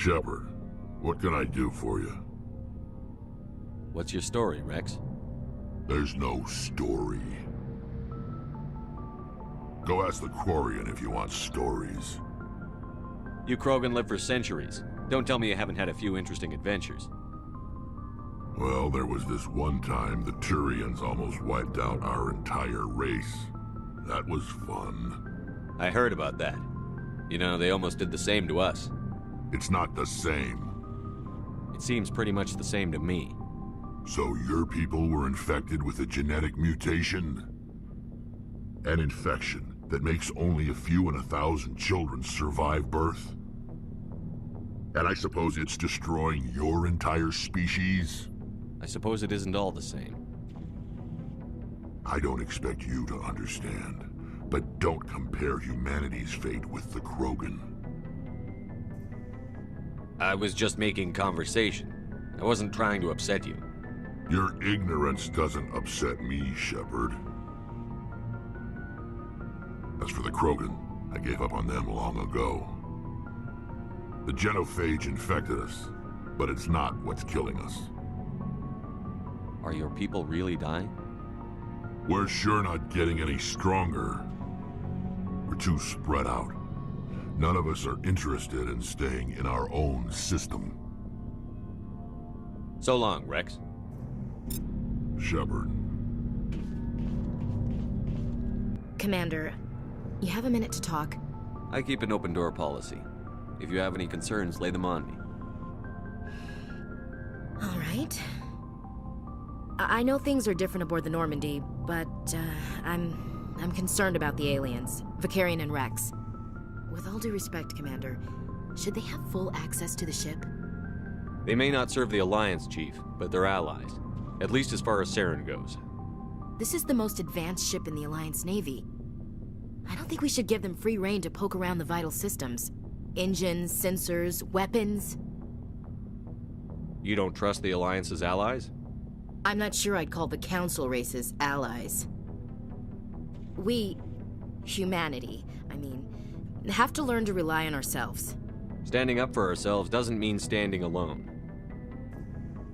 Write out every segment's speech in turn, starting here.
Shepard, what can I do for you? What's your story, Rex? There's no story. Go ask the Quarian if you want stories. You Krogan lived for centuries. Don't tell me you haven't had a few interesting adventures. Well, there was this one time the Turians almost wiped out our entire race. That was fun. I heard about that. You know, they almost did the same to us. It's not the same. It seems pretty much the same to me. So your people were infected with a genetic mutation? An infection that makes only a few in 1,000 children survive birth? And I suppose it's destroying your entire species? I suppose it isn't all the same. I don't expect you to understand, but don't compare humanity's fate with the Krogan. I was just making conversation. I wasn't trying to upset you. Your ignorance doesn't upset me, Shepard. As for the Krogan, I gave up on them long ago. The genophage infected us, but it's not what's killing us. Are your people really dying? We're sure not getting any stronger. We're too spread out. None of us are interested in staying in our own system. So long, Rex. Shepard. Commander, you have a minute to talk? I keep an open door policy. If you have any concerns, lay them on me. All right. I know things are different aboard the Normandy, but I'm concerned about the aliens, Vicarian and Rex. With all due respect, Commander, should they have full access to the ship? They may not serve the Alliance, Chief, but they're allies. At least as far as Saren goes. This is the most advanced ship in the Alliance Navy. I don't think we should give them free rein to poke around the vital systems. Engines, sensors, weapons. You don't trust the Alliance's allies? I'm not sure I'd call the Council races allies. We, humanity, have to learn to rely on ourselves. Standing up for ourselves doesn't mean standing alone.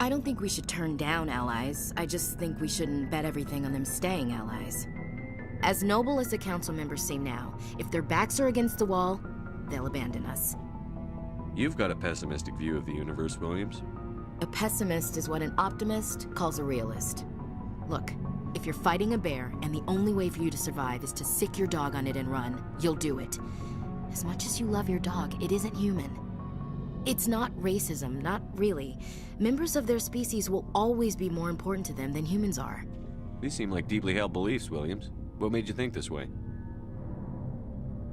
I don't think we should turn down allies. I just think we shouldn't bet everything on them staying allies. As noble as the Council members seem now, if their backs are against the wall, they'll abandon us. You've got a pessimistic view of the universe, Williams. A pessimist is what an optimist calls a realist. Look, if you're fighting a bear and the only way for you to survive is to sick your dog on it and run, you'll do it. As much as you love your dog, it isn't human. It's not racism, not really. Members of their species will always be more important to them than humans are. These seem like deeply held beliefs, Williams. What made you think this way?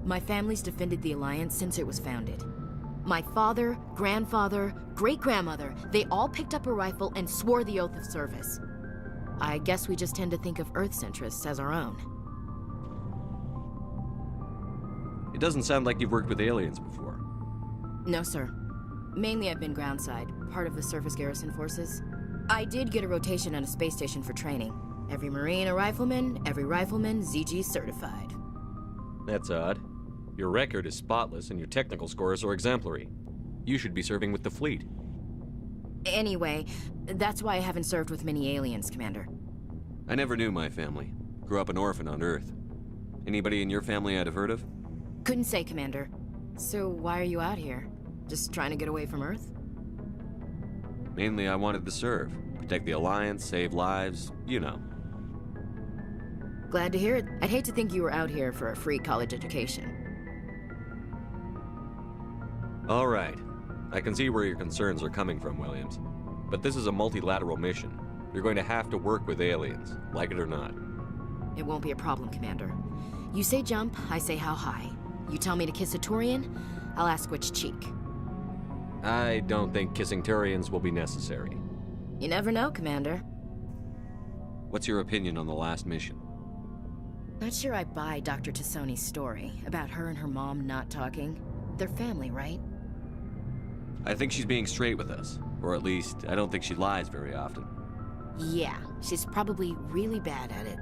My family's defended the Alliance since it was founded. My father, grandfather, great-grandmother, they all picked up a rifle and swore the oath of service. I guess we just tend to think of Earth's interests as our own. It doesn't sound like you've worked with aliens before. No, sir. Mainly I've been groundside, part of the surface garrison forces. I did get a rotation on a space station for training. Every Marine a rifleman, every rifleman ZG certified. That's odd. Your record is spotless and your technical scores are exemplary. You should be serving with the fleet. Anyway, that's why I haven't served with many aliens, Commander. I never knew my family. Grew up an orphan on Earth. Anybody in your family I'd have heard of? Couldn't say, Commander. So why are you out here? Just trying to get away from Earth? Mainly I wanted to serve. Protect the Alliance, save lives, you know. Glad to hear it. I'd hate to think you were out here for a free college education. All right. I can see where your concerns are coming from, Williams. But this is a multilateral mission. You're going to have to work with aliens, like it or not. It won't be a problem, Commander. You say jump, I say how high. You tell me to kiss a Turian, I'll ask which cheek. I don't think kissing Turians will be necessary. You never know, Commander. What's your opinion on the last mission? Not sure I buy Dr. Tassoni's story about her and her mom not talking. They're family, right? I think she's being straight with us. Or at least, I don't think she lies very often. Yeah, she's probably really bad at it.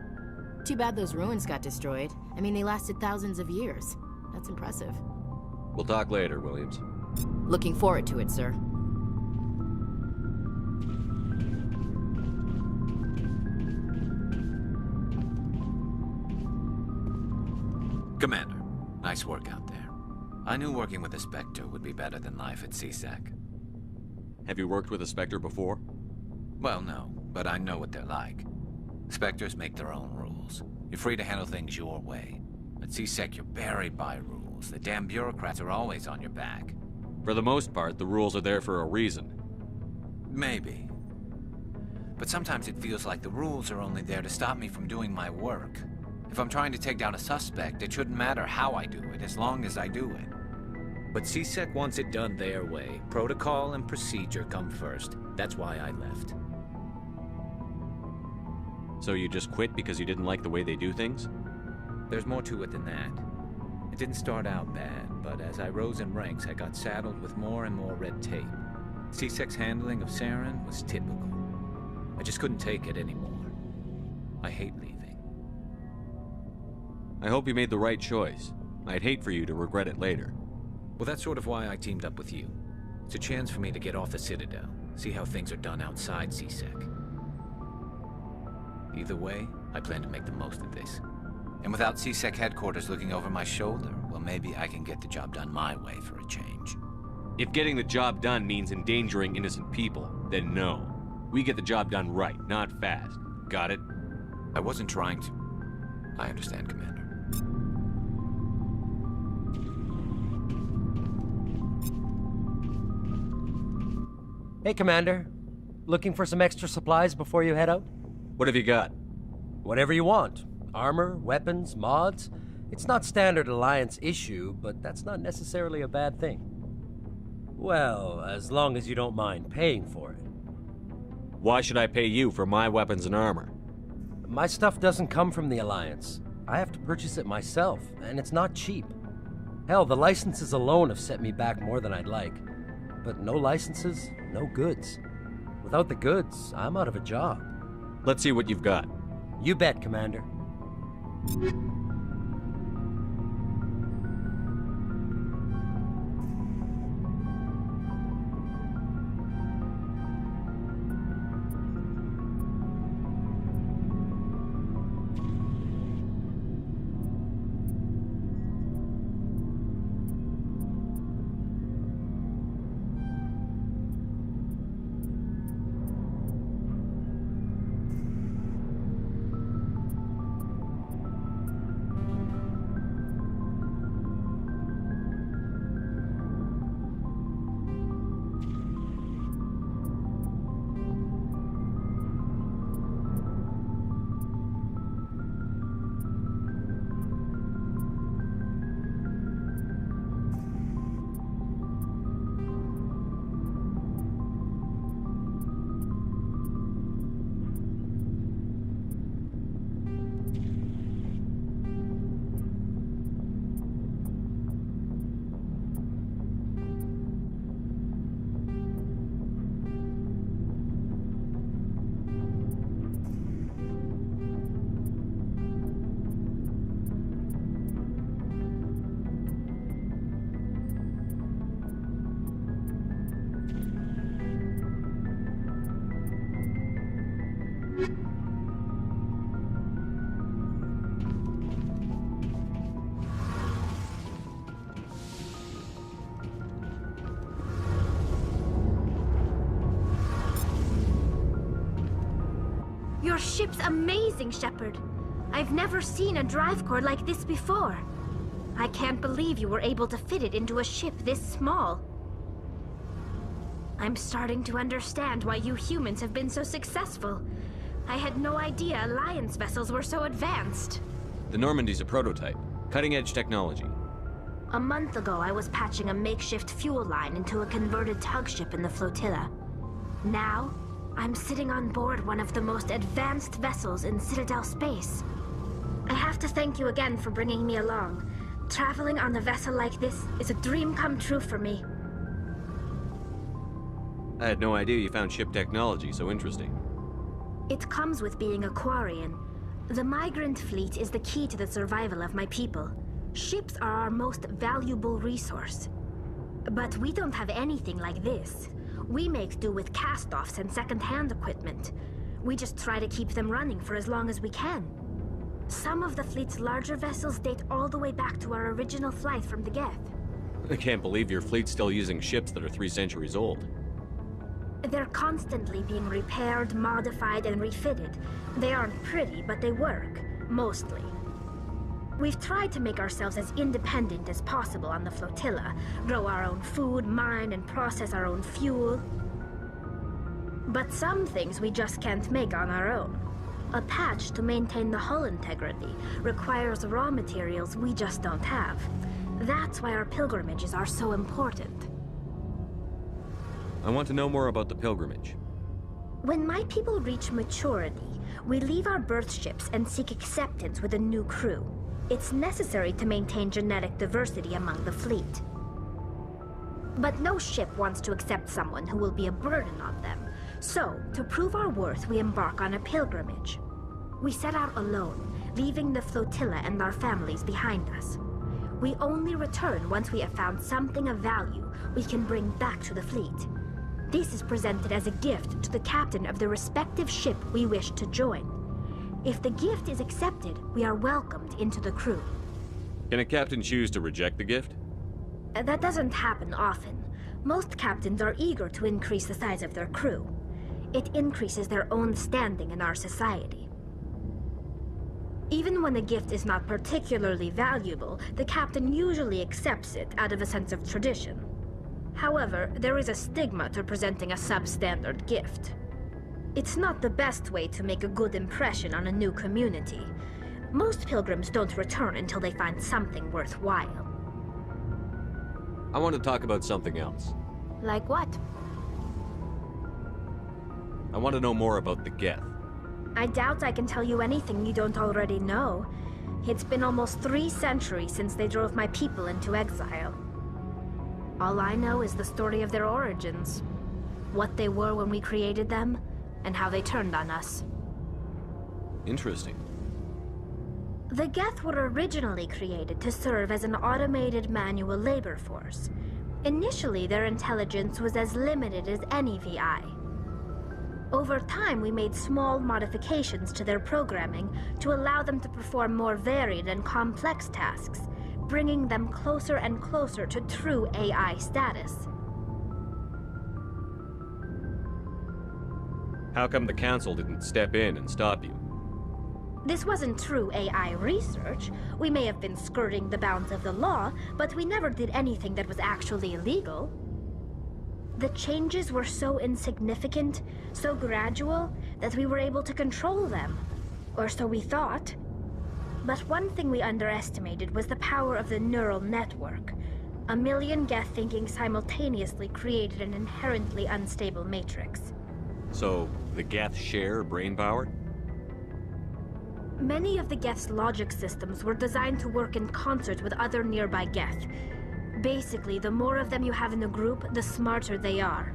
Too bad those ruins got destroyed. I mean, they lasted thousands of years. That's impressive. We'll talk later, Williams. Looking forward to it, sir. Commander, nice work out there. I knew working with a Spectre would be better than life at CSEC. Have you worked with a Spectre before? Well, no, but I know what they're like. Spectres make their own rules. You're free to handle things your way. At CSEC, you're buried by rules. The damn bureaucrats are always on your back. For the most part, the rules are there for a reason. Maybe. But sometimes it feels like the rules are only there to stop me from doing my work. If I'm trying to take down a suspect, it shouldn't matter how I do it, as long as I do it. But CSEC wants it done their way. Protocol and procedure come first. That's why I left. So you just quit because you didn't like the way they do things? There's more to it than that. It didn't start out bad, but as I rose in ranks, I got saddled with more and more red tape. CSEC's handling of Saren was typical. I just couldn't take it anymore. I hate leaving. I hope you made the right choice. I'd hate for you to regret it later. Well, that's sort of why I teamed up with you. It's a chance for me to get off the Citadel, see how things are done outside CSEC. Either way, I plan to make the most of this. And without CSEC headquarters looking over my shoulder, well, maybe I can get the job done my way for a change. If getting the job done means endangering innocent people, then no. We get the job done right, not fast. Got it? I wasn't trying to. I understand, Commander. Hey, Commander. Looking for some extra supplies before you head out? What have you got? Whatever you want. Armor, weapons, mods. It's not standard Alliance issue, but that's not necessarily a bad thing. Well, as long as you don't mind paying for it. Why should I pay you for my weapons and armor? My stuff doesn't come from the Alliance. I have to purchase it myself, and it's not cheap. Hell, the licenses alone have set me back more than I'd like. But no licenses, no goods. Without the goods, I'm out of a job. Let's see what you've got. You bet, Commander. Your ship's amazing, Shepard. I've never seen a drive core like this before. I can't believe you were able to fit it into a ship this small. I'm starting to understand why you humans have been so successful. I had no idea Alliance vessels were so advanced. The Normandy's a prototype. Cutting-edge technology. A month ago, I was patching a makeshift fuel line into a converted tug ship in the flotilla. Now, I'm sitting on board one of the most advanced vessels in Citadel space. I have to thank you again for bringing me along. Traveling on a vessel like this is a dream come true for me. I had no idea you found ship technology so interesting. It comes with being a Quarian. The migrant fleet is the key to the survival of my people. Ships are our most valuable resource. But we don't have anything like this. We make do with cast-offs and second-hand equipment. We just try to keep them running for as long as we can. Some of the fleet's larger vessels date all the way back to our original flight from the Geth. I can't believe your fleet's still using ships that are 3 centuries old. They're constantly being repaired, modified, and refitted. They aren't pretty, but they work. Mostly. We've tried to make ourselves as independent as possible on the flotilla, grow our own food, mine, and process our own fuel. But some things we just can't make on our own. A patch to maintain the hull integrity requires raw materials we just don't have. That's why our pilgrimages are so important. I want to know more about the pilgrimage. When my people reach maturity, we leave our birth ships and seek acceptance with a new crew. It's necessary to maintain genetic diversity among the fleet. But no ship wants to accept someone who will be a burden on them. So, to prove our worth, we embark on a pilgrimage. We set out alone, leaving the flotilla and our families behind us. We only return once we have found something of value we can bring back to the fleet. This is presented as a gift to the captain of the respective ship we wish to join. If the gift is accepted, we are welcomed into the crew. Can a captain choose to reject the gift? That doesn't happen often. Most captains are eager to increase the size of their crew. It increases their own standing in our society. Even when a gift is not particularly valuable, the captain usually accepts it out of a sense of tradition. However, there is a stigma to presenting a substandard gift. It's not the best way to make a good impression on a new community. Most pilgrims don't return until they find something worthwhile. I want to talk about something else. Like what? I want to know more about the Geth. I doubt I can tell you anything you don't already know. It's been almost 3 centuries since they drove my people into exile. All I know is the story of their origins. What they were when we created them, and how they turned on us. Interesting. The Geth were originally created to serve as an automated manual labor force. Initially, their intelligence was as limited as any VI. Over time, we made small modifications to their programming to allow them to perform more varied and complex tasks, bringing them closer and closer to true AI status. How come the Council didn't step in and stop you? This wasn't true AI research. We may have been skirting the bounds of the law, but we never did anything that was actually illegal. The changes were so insignificant, so gradual, that we were able to control them. Or so we thought. But one thing we underestimated was the power of the neural network. A million Geth thinking simultaneously created an inherently unstable matrix. So, the Geth share brain power? Many of the Geth's logic systems were designed to work in concert with other nearby Geth. Basically, the more of them you have in a group, the smarter they are.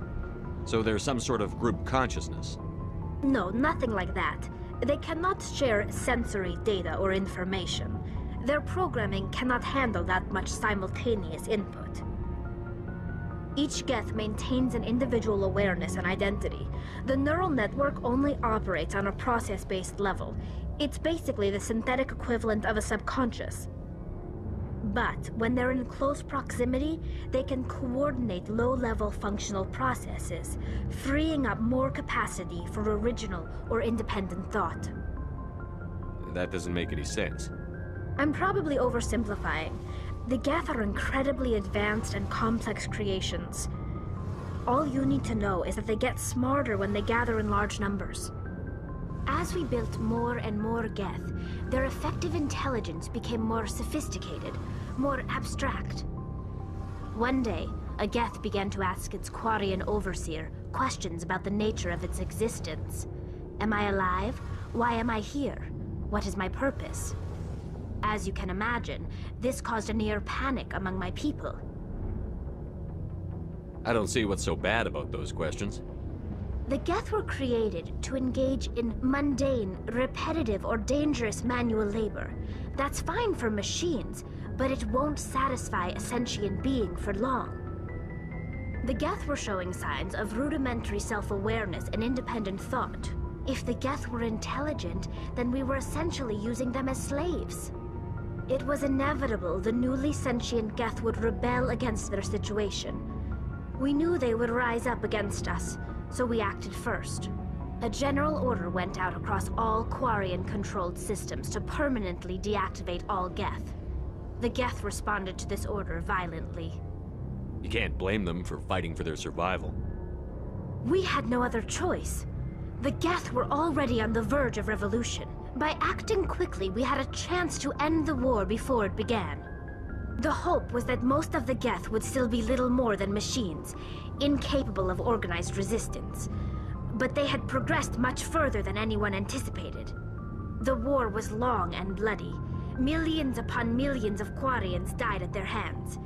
So there's some sort of group consciousness? No, nothing like that. They cannot share sensory data or information. Their programming cannot handle that much simultaneous input. Each Geth maintains an individual awareness and identity. The neural network only operates on a process-based level. It's basically the synthetic equivalent of a subconscious. But when they're in close proximity, they can coordinate low-level functional processes, freeing up more capacity for original or independent thought. That doesn't make any sense. I'm probably oversimplifying. The Geth are incredibly advanced and complex creations. All you need to know is that they get smarter when they gather in large numbers. As we built more and more Geth, their effective intelligence became more sophisticated, more abstract. One day, a Geth began to ask its Quarian overseer questions about the nature of its existence. Am I alive? Why am I here? What is my purpose? As you can imagine, this caused a near panic among my people. I don't see what's so bad about those questions. The Geth were created to engage in mundane, repetitive, or dangerous manual labor. That's fine for machines, but it won't satisfy a sentient being for long. The Geth were showing signs of rudimentary self-awareness and independent thought. If the Geth were intelligent, then we were essentially using them as slaves. It was inevitable the newly sentient Geth would rebel against their situation. We knew they would rise up against us, so we acted first. A general order went out across all Quarian-controlled systems to permanently deactivate all Geth. The Geth responded to this order violently. You can't blame them for fighting for their survival. We had no other choice. The Geth were already on the verge of revolution. By acting quickly, we had a chance to end the war before it began. The hope was that most of the Geth would still be little more than machines, incapable of organized resistance. But they had progressed much further than anyone anticipated. The war was long and bloody. Millions upon millions of Quarians died at their hands.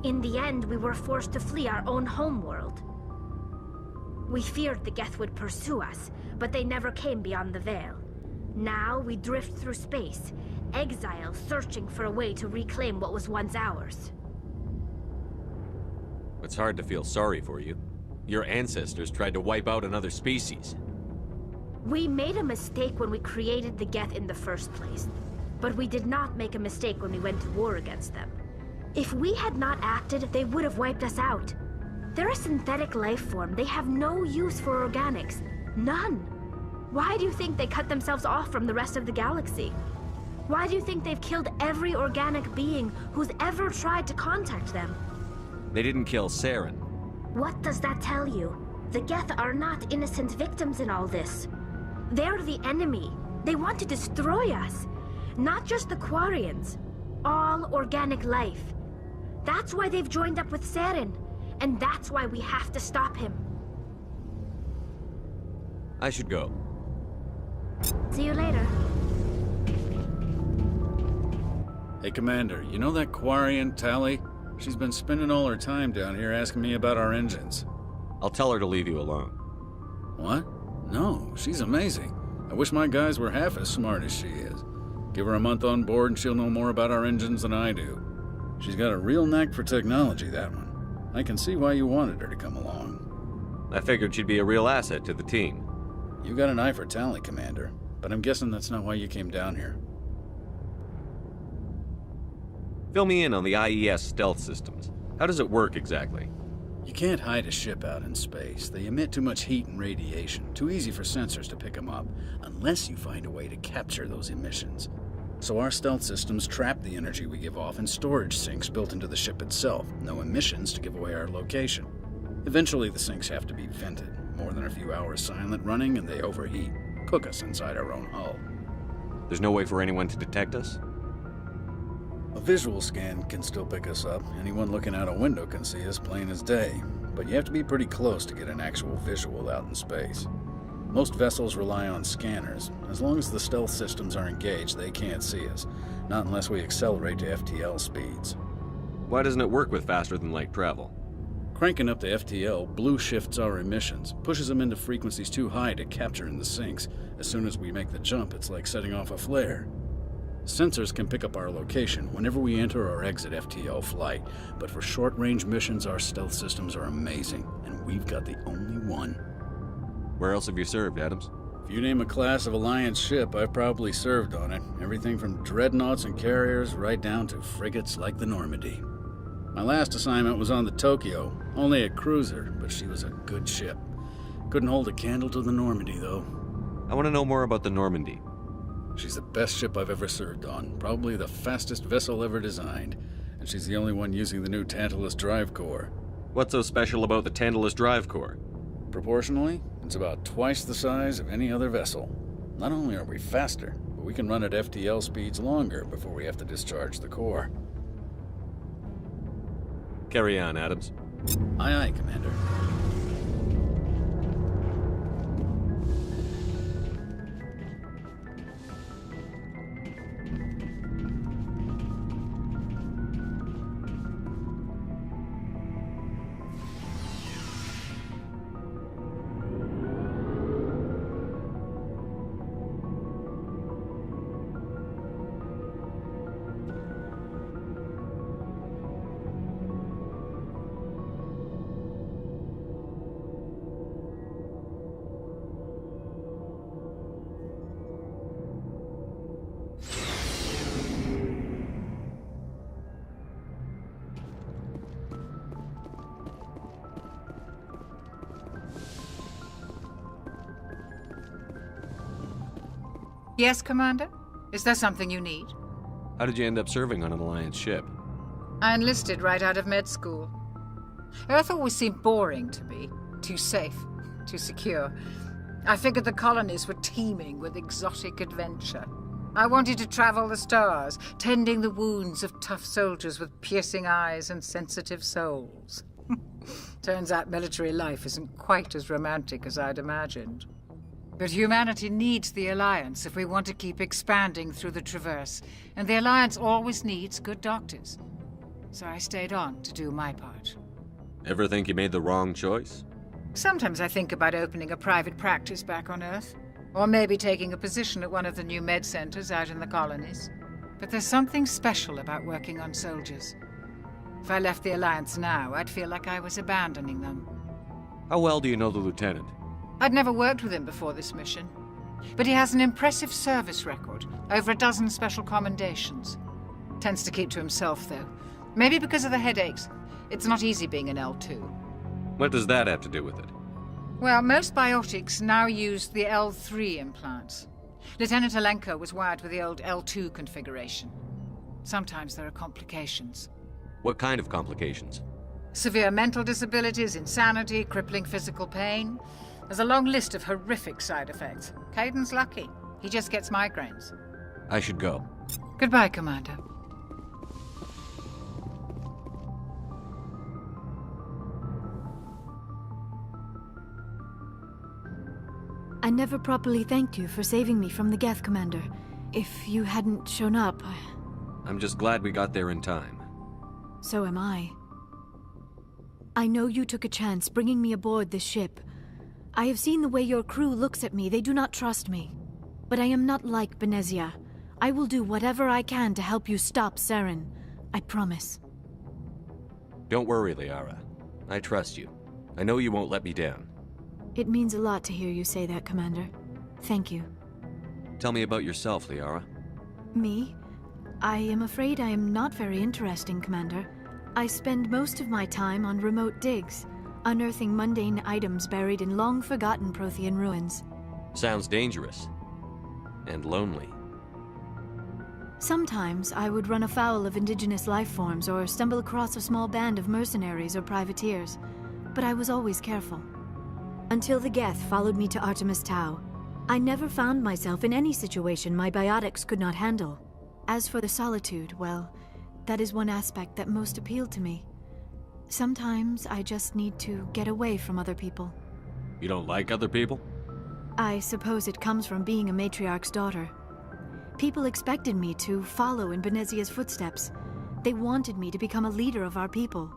In the end, we were forced to flee our own homeworld. We feared the Geth would pursue us, but they never came beyond the Veil. Now we drift through space, exile searching for a way to reclaim what was once ours. It's hard to feel sorry for you. Your ancestors tried to wipe out another species. We made a mistake when we created the Geth in the first place, but we did not make a mistake when we went to war against them. If we had not acted, they would have wiped us out. They're a synthetic life form. They have no use for organics. None. Why do you think they cut themselves off from the rest of the galaxy? Why do you think they've killed every organic being who's ever tried to contact them? They didn't kill Saren. What does that tell you? The Geth are not innocent victims in all this. They're the enemy. They want to destroy us. Not just the Quarians. All organic life. That's why they've joined up with Saren. And that's why we have to stop him. I should go. See you later. Hey, Commander, you know that Quarian, Tally? She's been spending all her time down here asking me about our engines. I'll tell her to leave you alone. What? No, she's amazing. I wish my guys were half as smart as she is. Give her a month on board and she'll know more about our engines than I do. She's got a real knack for technology, that one. I can see why you wanted her to come along. I figured she'd be a real asset to the team. You got an eye for Tally, Commander, but I'm guessing that's not why you came down here. Fill me in on the IES stealth systems. How does it work exactly? You can't hide a ship out in space. They emit too much heat and radiation, too easy for sensors to pick them up, unless you find a way to capture those emissions. So our stealth systems trap the energy we give off in storage sinks built into the ship itself, no emissions to give away our location. Eventually the sinks have to be vented. More than a few hours silent running and they overheat, cook us inside our own hull. There's no way for anyone to detect us? A visual scan can still pick us up. Anyone looking out a window can see us plain as day, but you have to be pretty close to get an actual visual out in space. Most vessels rely on scanners. As long as the stealth systems are engaged, they can't see us, not unless we accelerate to FTL speeds. Why doesn't it work with faster-than-light travel? Cranking up the FTL blue shifts our emissions, pushes them into frequencies too high to capture in the sinks. As soon as we make the jump, it's like setting off a flare. Sensors can pick up our location whenever we enter or exit FTL flight, but for short-range missions, our stealth systems are amazing, and we've got the only one. Where else have you served, Adams? If you name a class of Alliance ship, I've probably served on it. Everything from dreadnoughts and carriers right down to frigates like the Normandy. My last assignment was on the Tokyo, only a cruiser, but she was a good ship. Couldn't hold a candle to the Normandy, though. I want to know more about the Normandy. She's the best ship I've ever served on, probably the fastest vessel ever designed, and she's the only one using the new Tantalus drive core. What's so special about the Tantalus drive core? Proportionally, it's about twice the size of any other vessel. Not only are we faster, but we can run at FTL speeds longer before we have to discharge the core. Carry on, Adams. Aye, aye, Commander. Yes, Commander? Is there something you need? How did you end up serving on an Alliance ship? I enlisted right out of med school. Earth always seemed boring to me. Too safe, too secure. I figured the colonies were teeming with exotic adventure. I wanted to travel the stars, tending the wounds of tough soldiers with piercing eyes and sensitive souls. Turns out military life isn't quite as romantic as I'd imagined. But humanity needs the Alliance if we want to keep expanding through the Traverse, and the Alliance always needs good doctors. So I stayed on to do my part. Ever think you made the wrong choice? Sometimes I think about opening a private practice back on Earth, or maybe taking a position at one of the new med centers out in the colonies. But there's something special about working on soldiers. If I left the Alliance now, I'd feel like I was abandoning them. How well do you know the Lieutenant? I'd never worked with him before this mission, but he has an impressive service record, over 12 special commendations. Tends to keep to himself, though. Maybe because of the headaches. It's not easy being an L2. What does that have to do with it? Well, most biotics now use the L3 implants. Lieutenant Alenko was wired with the old L2 configuration. Sometimes there are complications. What kind of complications? Severe mental disabilities, insanity, crippling physical pain. There's a long list of horrific side effects. Caden's lucky. He just gets migraines. I should go. Goodbye, Commander. I never properly thanked you for saving me from the Geth, Commander. If you hadn't shown up, I'm just glad we got there in time. So am I. I know you took a chance bringing me aboard this ship. I have seen the way your crew looks at me. They do not trust me. But I am not like Benezia. I will do whatever I can to help you stop Saren. I promise. Don't worry, Liara. I trust you. I know you won't let me down. It means a lot to hear you say that, Commander. Thank you. Tell me about yourself, Liara. Me? I am afraid I am not very interesting, Commander. I spend most of my time on remote digs, unearthing mundane items buried in long-forgotten Prothean ruins. Sounds dangerous. And lonely. Sometimes I would run afoul of indigenous life forms or stumble across a small band of mercenaries or privateers, but I was always careful. Until the Geth followed me to Artemis Tau, I never found myself in any situation my biotics could not handle. As for the solitude, well, that is one aspect that most appealed to me. Sometimes I just need to get away from other people. You don't like other people? I suppose it comes from being a matriarch's daughter. People expected me to follow in Benezia's footsteps. They wanted me to become a leader of our people.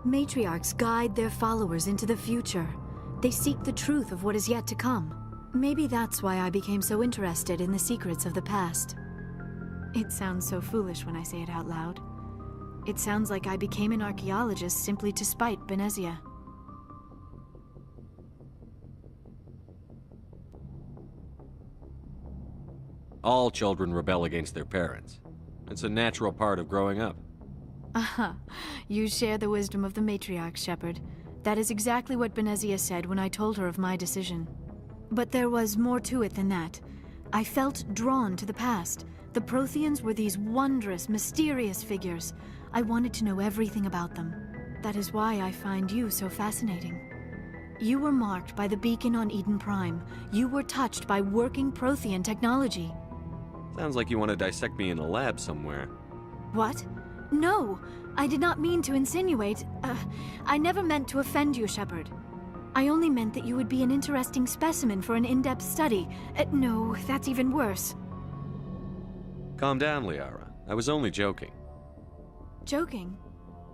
Matriarchs guide their followers into the future. They seek the truth of what is yet to come. Maybe that's why I became so interested in the secrets of the past. It sounds so foolish when I say it out loud. It sounds like I became an archaeologist simply to spite Benezia. All children rebel against their parents. It's a natural part of growing up. Aha, you share the wisdom of the matriarch, Shepard. That is exactly what Benezia said when I told her of my decision. But there was more to it than that. I felt drawn to the past. The Protheans were these wondrous, mysterious figures. I wanted to know everything about them. That is why I find you so fascinating. You were marked by the beacon on Eden Prime. You were touched by working Prothean technology. Sounds like you want to dissect me in a lab somewhere. What? No! I did not mean to insinuate. I never meant to offend you, Shepard. I only meant that you would be an interesting specimen for an in-depth study. No, that's even worse. Calm down, Liara. I was only joking. Joking?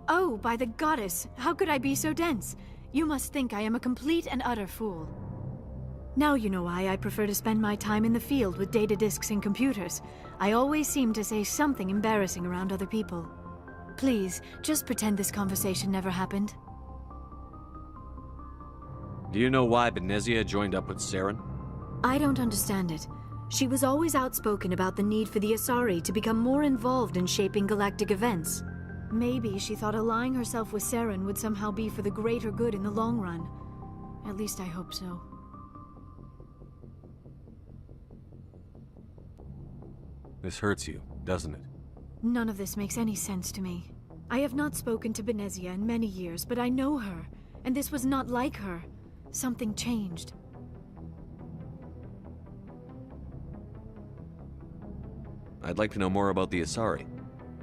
Oh, by the goddess, how could I be so dense? You must think I am a complete and utter fool. Now you know why I prefer to spend my time in the field with data disks and computers. I always seem to say something embarrassing around other people. Please, just pretend this conversation never happened. Do you know why Benezia joined up with Saren? I don't understand it. She was always outspoken about the need for the Asari to become more involved in shaping galactic events. Maybe she thought allying herself with Saren would somehow be for the greater good in the long run. At least I hope so. This hurts you, doesn't it? None of this makes any sense to me. I have not spoken to Benezia in many years, but I know her, and this was not like her. Something changed. I'd like to know more about the Asari.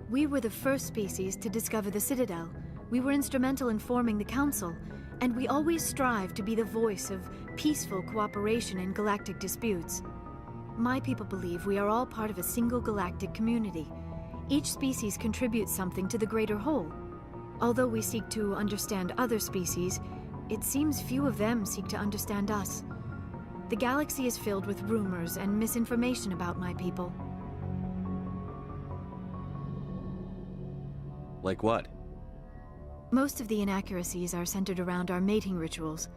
We were the first species to discover the Citadel. We were instrumental in forming the Council, and we always strive to be the voice of peaceful cooperation in galactic disputes. My people believe we are all part of a single galactic community. Each species contributes something to the greater whole. Although we seek to understand other species, it seems few of them seek to understand us. The galaxy is filled with rumors and misinformation about my people. Like what? Most of the inaccuracies are centered around our mating rituals.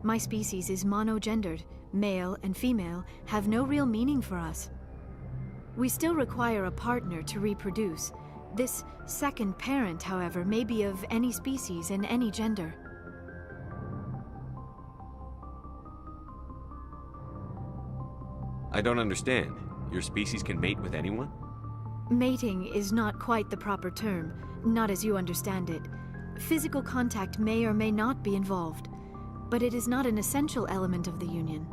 My species is monogendered. Male and female have no real meaning for us. We still require a partner to reproduce. This second parent, however, may be of any species and any gender. I don't understand. Your species can mate with anyone? Mating is not quite the proper term, not as you understand it. Physical contact may or may not be involved, but it is not an essential element of the union.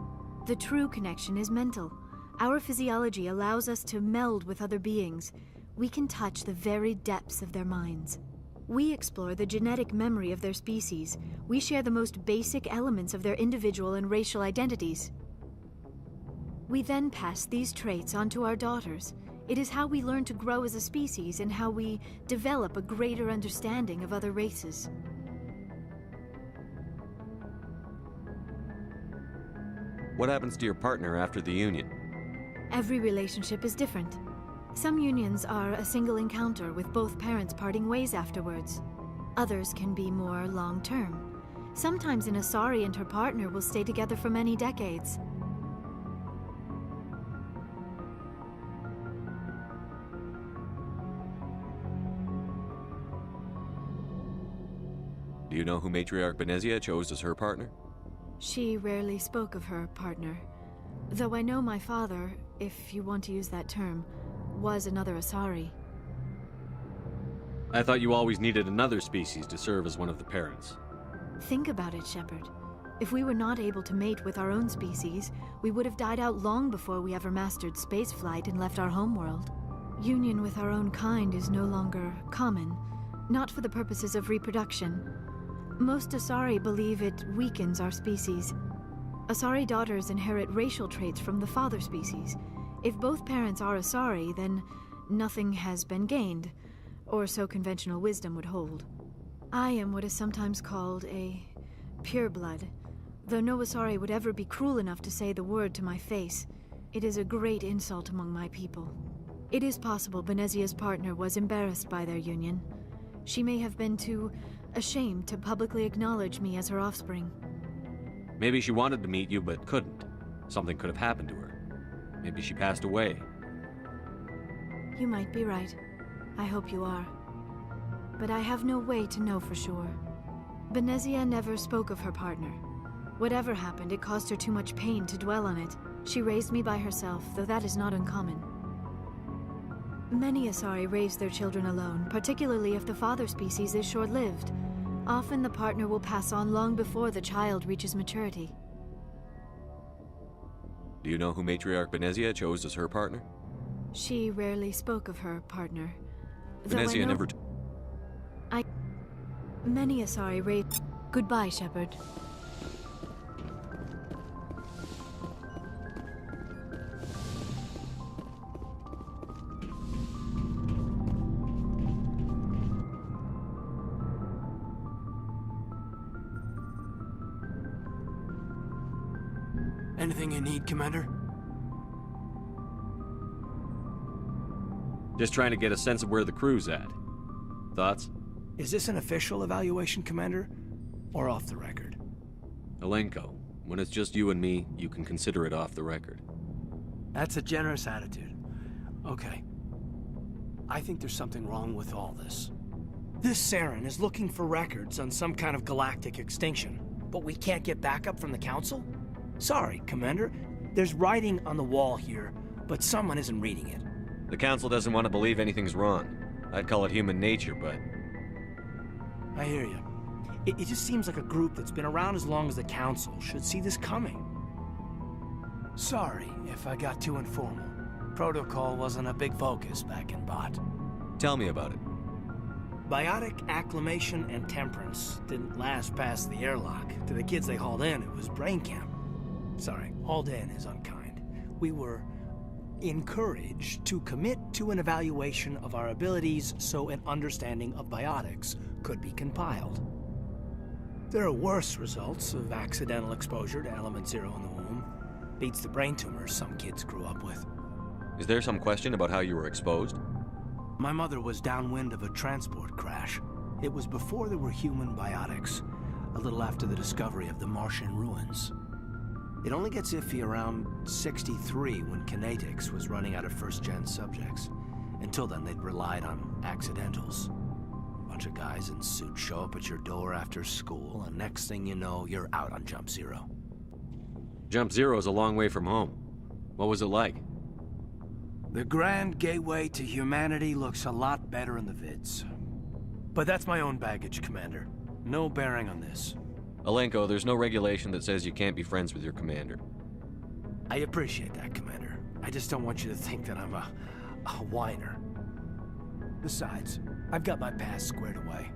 The true connection is mental. Our physiology allows us to meld with other beings. We can touch the very depths of their minds. We explore the genetic memory of their species. We share the most basic elements of their individual and racial identities. We then pass these traits on to our daughters. It is how we learn to grow as a species and how we develop a greater understanding of other races. What happens to your partner after the union? Every relationship is different. Some unions are a single encounter with both parents parting ways afterwards. Others can be more long-term. Sometimes an Asari and her partner will stay together for many decades. Do you know who Matriarch Benezia chose as her partner? She rarely spoke of her partner. Though I know my father, if you want to use that term, was another Asari. I thought you always needed another species to serve as one of the parents. Think about it, Shepard. If we were not able to mate with our own species, we would have died out long before we ever mastered spaceflight and left our homeworld. Union with our own kind is no longer common, not for the purposes of reproduction. Most Asari believe it weakens our species. Asari daughters inherit racial traits from the father species. If both parents are Asari, then nothing has been gained, or so conventional wisdom would hold. I am what is sometimes called a pureblood, though no Asari would ever be cruel enough to say the word to my face. It is a great insult among my people. It is possible Benezia's partner was embarrassed by their union. She may have been too ashamed to publicly acknowledge me as her offspring. Maybe she wanted to meet you but couldn't. Something could have happened to her. Maybe she passed away. You might be right. I hope you are. But I have no way to know for sure. Benezia never spoke of her partner. Whatever happened, it caused her too much pain to dwell on it. She raised me by herself, though that is not uncommon. Many Asari raise their children alone, particularly if the father species is short-lived. Often the partner will pass on long before the child reaches maturity. Do you know who Matriarch Benezia chose as her partner? She rarely spoke of her partner. Benezia never... Many Asari raise... Goodbye, Shepard. Anything you need, Commander? Just trying to get a sense of where the crew's at. Thoughts? Is this an official evaluation, Commander? Or off the record? Alenko, when it's just you and me, you can consider it off the record. That's a generous attitude. Okay. I think there's something wrong with all this. This Saren is looking for records on some kind of galactic extinction, but we can't get backup from the Council? Sorry, Commander. There's writing on the wall here, but someone isn't reading it. The Council doesn't want to believe anything's wrong. I'd call it human nature, but... I hear you. It just seems like a group that's been around as long as the Council should see this coming. Sorry if I got too informal. Protocol wasn't a big focus back in Bot. Tell me about it. Biotic acclimation and temperance didn't last past the airlock. To the kids they hauled in, it was brain camp. Sorry, hauled in is unkind. We were encouraged to commit to an evaluation of our abilities so an understanding of biotics could be compiled. There are worse results of accidental exposure to element 0 in the womb. Beats the brain tumors some kids grew up with. Is there some question about how you were exposed? My mother was downwind of a transport crash. It was before there were human biotics, a little after the discovery of the Martian ruins. It only gets iffy around 63 when Kinetics was running out of first-gen subjects. Until then, they'd relied on accidentals. A bunch of guys in suits show up at your door after school, and next thing you know, you're out on Jump Zero. Jump Zero is a long way from home. What was it like? The grand gateway to humanity looks a lot better in the vids. But that's my own baggage, Commander. No bearing on this. Alenko, there's no regulation that says you can't be friends with your commander. I appreciate that, Commander. I just don't want you to think that I'm a whiner. Besides, I've got my past squared away.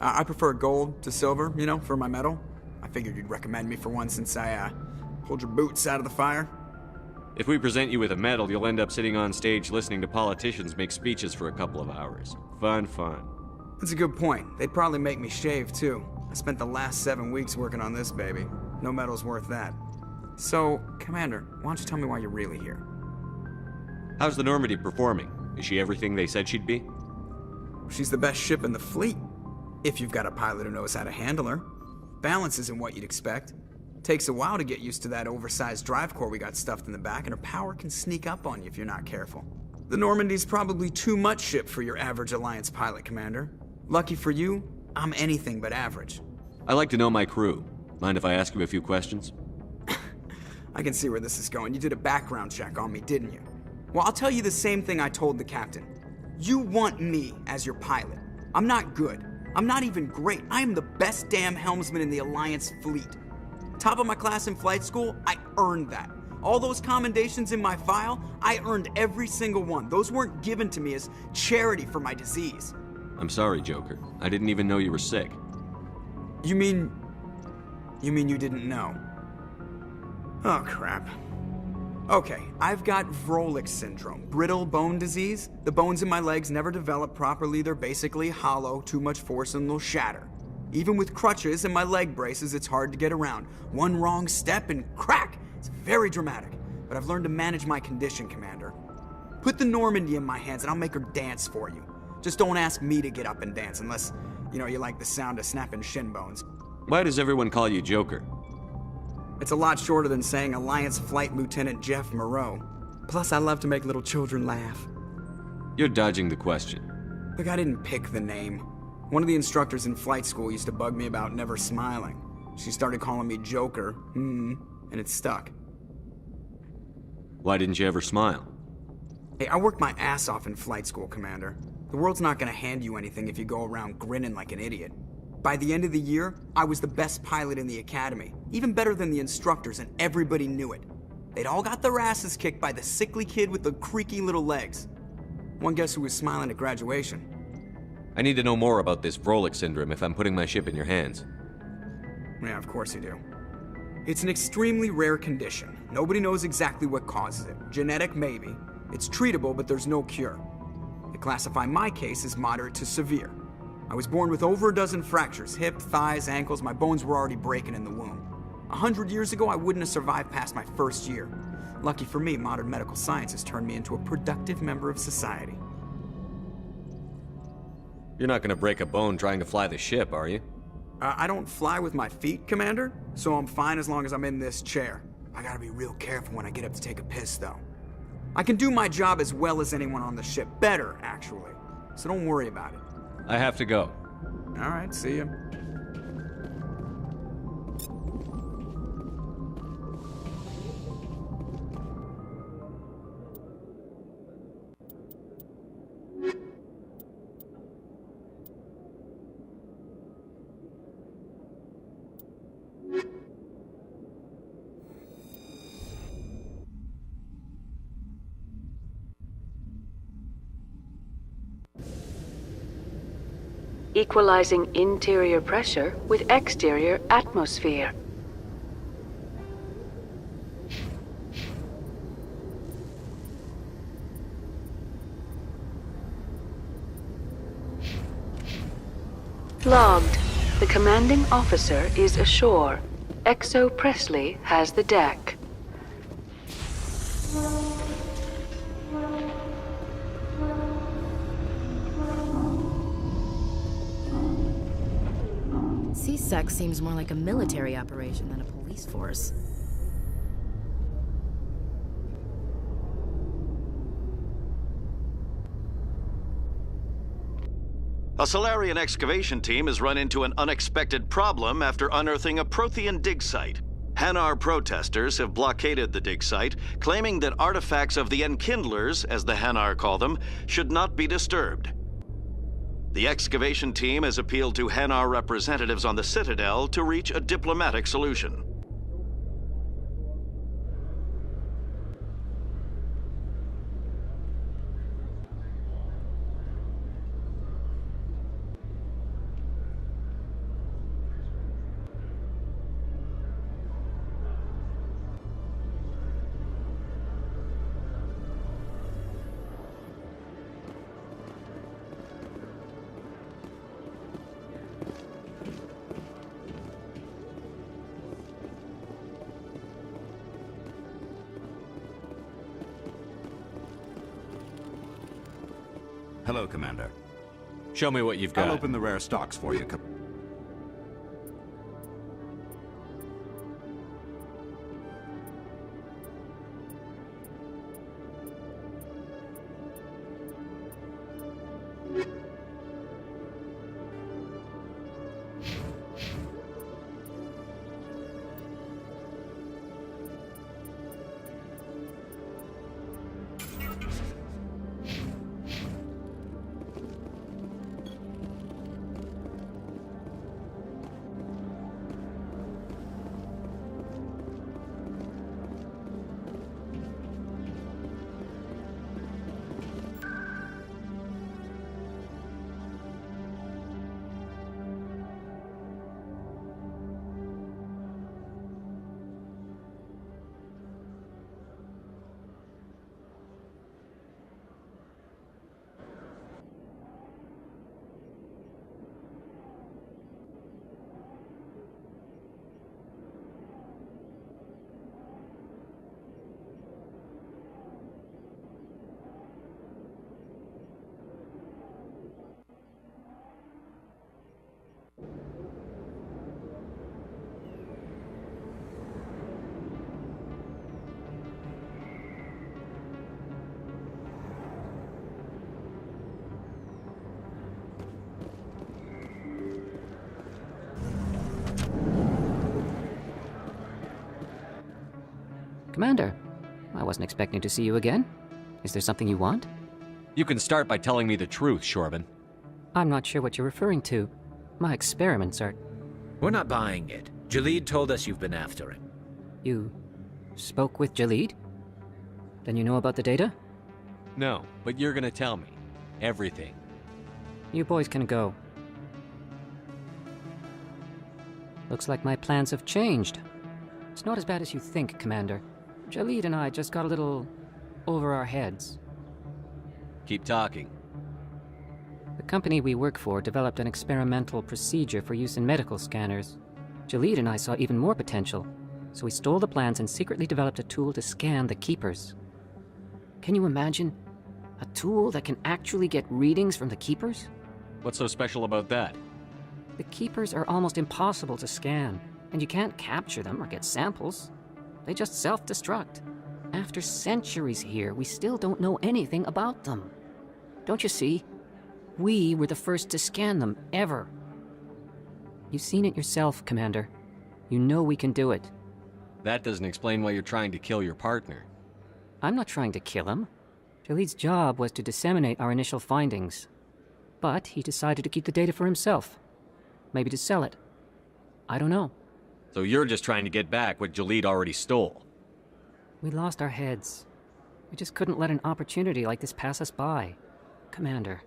I prefer gold to silver, you know, for my medal. I figured you'd recommend me for one since I, pulled your boots out of the fire. If we present you with a medal, you'll end up sitting on stage listening to politicians make speeches for a couple of hours. Fun. That's a good point. They'd probably make me shave, too. I spent the last 7 weeks working on this baby. No medal's worth that. So, Commander, why don't you tell me why you're really here? How's the Normandy performing? Is she everything they said she'd be? She's the best ship in the fleet. If you've got a pilot who knows how to handle her. Balance isn't what you'd expect. Takes a while to get used to that oversized drive core we got stuffed in the back, and her power can sneak up on you if you're not careful. The Normandy's probably too much ship for your average Alliance pilot, Commander. Lucky for you, I'm anything but average. I like to know my crew. Mind if I ask you a few questions? I can see where this is going. You did a background check on me, didn't you? Well, I'll tell you the same thing I told the captain. You want me as your pilot. I'm not good. I'm not even great. I am the best damn helmsman in the Alliance fleet. Top of my class in flight school, I earned that. All those commendations in my file, I earned every single one. Those weren't given to me as charity for my disease. I'm sorry, Joker. I didn't even know you were sick. You mean you didn't know? Oh, crap. Okay, I've got Vrolik syndrome, brittle bone disease. The bones in my legs never develop properly. They're basically hollow, too much force and they'll shatter. Even with crutches and my leg braces, it's hard to get around. One wrong step and crack! It's very dramatic, but I've learned to manage my condition, Commander. Put the Normandy in my hands and I'll make her dance for you. Just don't ask me to get up and dance unless, you like the sound of snapping shin bones. Why does everyone call you Joker? It's a lot shorter than saying Alliance Flight Lieutenant Jeff Moreau. Plus, I love to make little children laugh. You're dodging the question. Look, I didn't pick the name. One of the instructors in flight school used to bug me about never smiling. She started calling me Joker, and it stuck. Why didn't you ever smile? Hey, I worked my ass off in flight school, Commander. The world's not gonna hand you anything if you go around grinning like an idiot. By the end of the year, I was the best pilot in the academy, even better than the instructors, and everybody knew it. They'd all got their asses kicked by the sickly kid with the creaky little legs. One guess who was smiling at graduation? I need to know more about this Vrolik syndrome if I'm putting my ship in your hands. Yeah, of course you do. It's an extremely rare condition. Nobody knows exactly what causes it. Genetic, maybe. It's treatable, but there's no cure. They classify my case as moderate to severe. I was born with over a dozen fractures, hip, thighs, ankles. My bones were already breaking in the womb. 100 years ago, I wouldn't have survived past my first year. Lucky for me, modern medical science has turned me into a productive member of society. You're not gonna break a bone trying to fly the ship, are you? I don't fly with my feet, Commander, so I'm fine as long as I'm in this chair. I gotta be real careful when I get up to take a piss, though. I can do my job as well as anyone on the ship. Better, actually. So don't worry about it. I have to go. All right, see ya. Equalizing interior pressure with exterior atmosphere. Logged. The commanding officer is ashore. Exo Presley has the deck. C-Sec seems more like a military operation than a police force. A Solarian excavation team has run into an unexpected problem after unearthing a Prothean dig site. Hanar protesters have blockaded the dig site, claiming that artifacts of the Enkindlers, as the Hanar call them, should not be disturbed. The excavation team has appealed to Hanar representatives on the Citadel to reach a diplomatic solution. Hello, Commander. Show me what you've got. I'll open the rare stocks for you. Commander, I wasn't expecting to see you again. Is there something you want? You can start by telling me the truth, Shorban. I'm not sure what you're referring to. My experiments are... We're not buying it. Jalid told us you've been after him. You spoke with Jalid? Then you know about the data? No, but you're gonna tell me. Everything. You boys can go. Looks like my plans have changed. It's not as bad as you think, Commander. Jalid and I just got a little over our heads. Keep talking. The company we work for developed an experimental procedure for use in medical scanners. Jalid and I saw even more potential, so we stole the plans and secretly developed a tool to scan the Keepers. Can you imagine? A tool that can actually get readings from the Keepers? What's so special about that? The Keepers are almost impossible to scan, and you can't capture them or get samples. They just self-destruct. After centuries here, we still don't know anything about them. Don't you see? We were the first to scan them, ever. You've seen it yourself, Commander. You know we can do it. That doesn't explain why you're trying to kill your partner. I'm not trying to kill him. Jalid's job was to disseminate our initial findings. But he decided to keep the data for himself. Maybe to sell it. I don't know. So you're just trying to get back what Jalid already stole. We lost our heads. We just couldn't let an opportunity like this pass us by. Commander,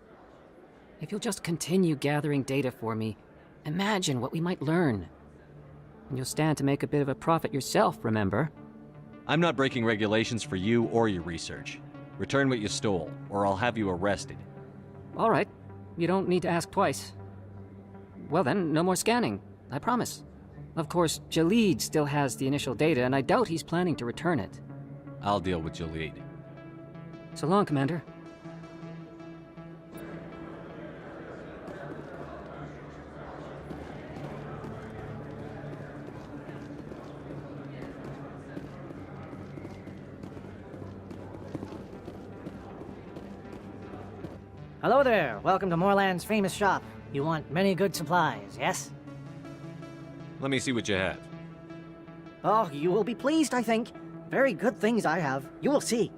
if you'll just continue gathering data for me, imagine what we might learn. And you'll stand to make a bit of a profit yourself, remember? I'm not breaking regulations for you or your research. Return what you stole, or I'll have you arrested. All right. You don't need to ask twice. Well then, no more scanning. I promise. Of course, Jalid still has the initial data, and I doubt he's planning to return it. I'll deal with Jalid. So long, Commander. Hello there. Welcome to Moorland's famous shop. You want many good supplies, yes? Let me see what you have. Oh, you will be pleased, I think. Very good things I have. You will see.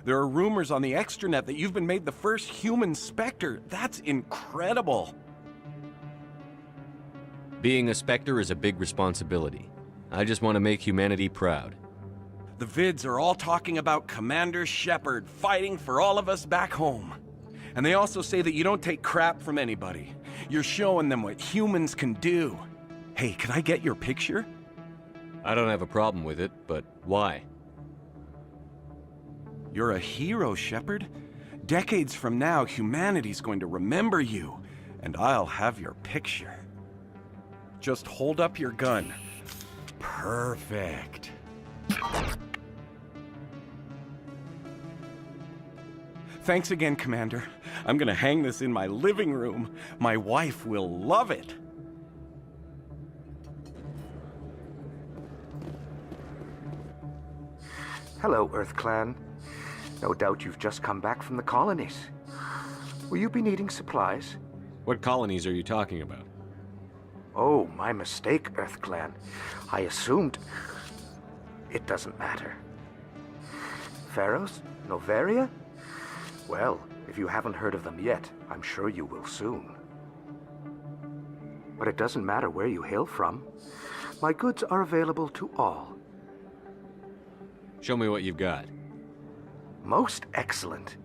There are rumors on the extranet that you've been made the first human Spectre. That's incredible. Being a Spectre is a big responsibility. I just want to make humanity proud. The vids are all talking about Commander Shepard fighting for all of us back home. And they also say that you don't take crap from anybody. You're showing them what humans can do. Hey, can I get your picture? I don't have a problem with it, but why? You're a hero, Shepard. Decades from now, humanity's going to remember you, and I'll have your picture. Just hold up your gun. Perfect. Thanks again, Commander. I'm gonna hang this in my living room. My wife will love it. Hello, Earth Clan. No doubt you've just come back from the colonies. Will you be needing supplies? What colonies are you talking about? Oh, my mistake, Earth Clan. I assumed... It doesn't matter. Pharaohs? Novaria? Well, if you haven't heard of them yet, I'm sure you will soon. But it doesn't matter where you hail from. My goods are available to all. Show me what you've got. Most excellent.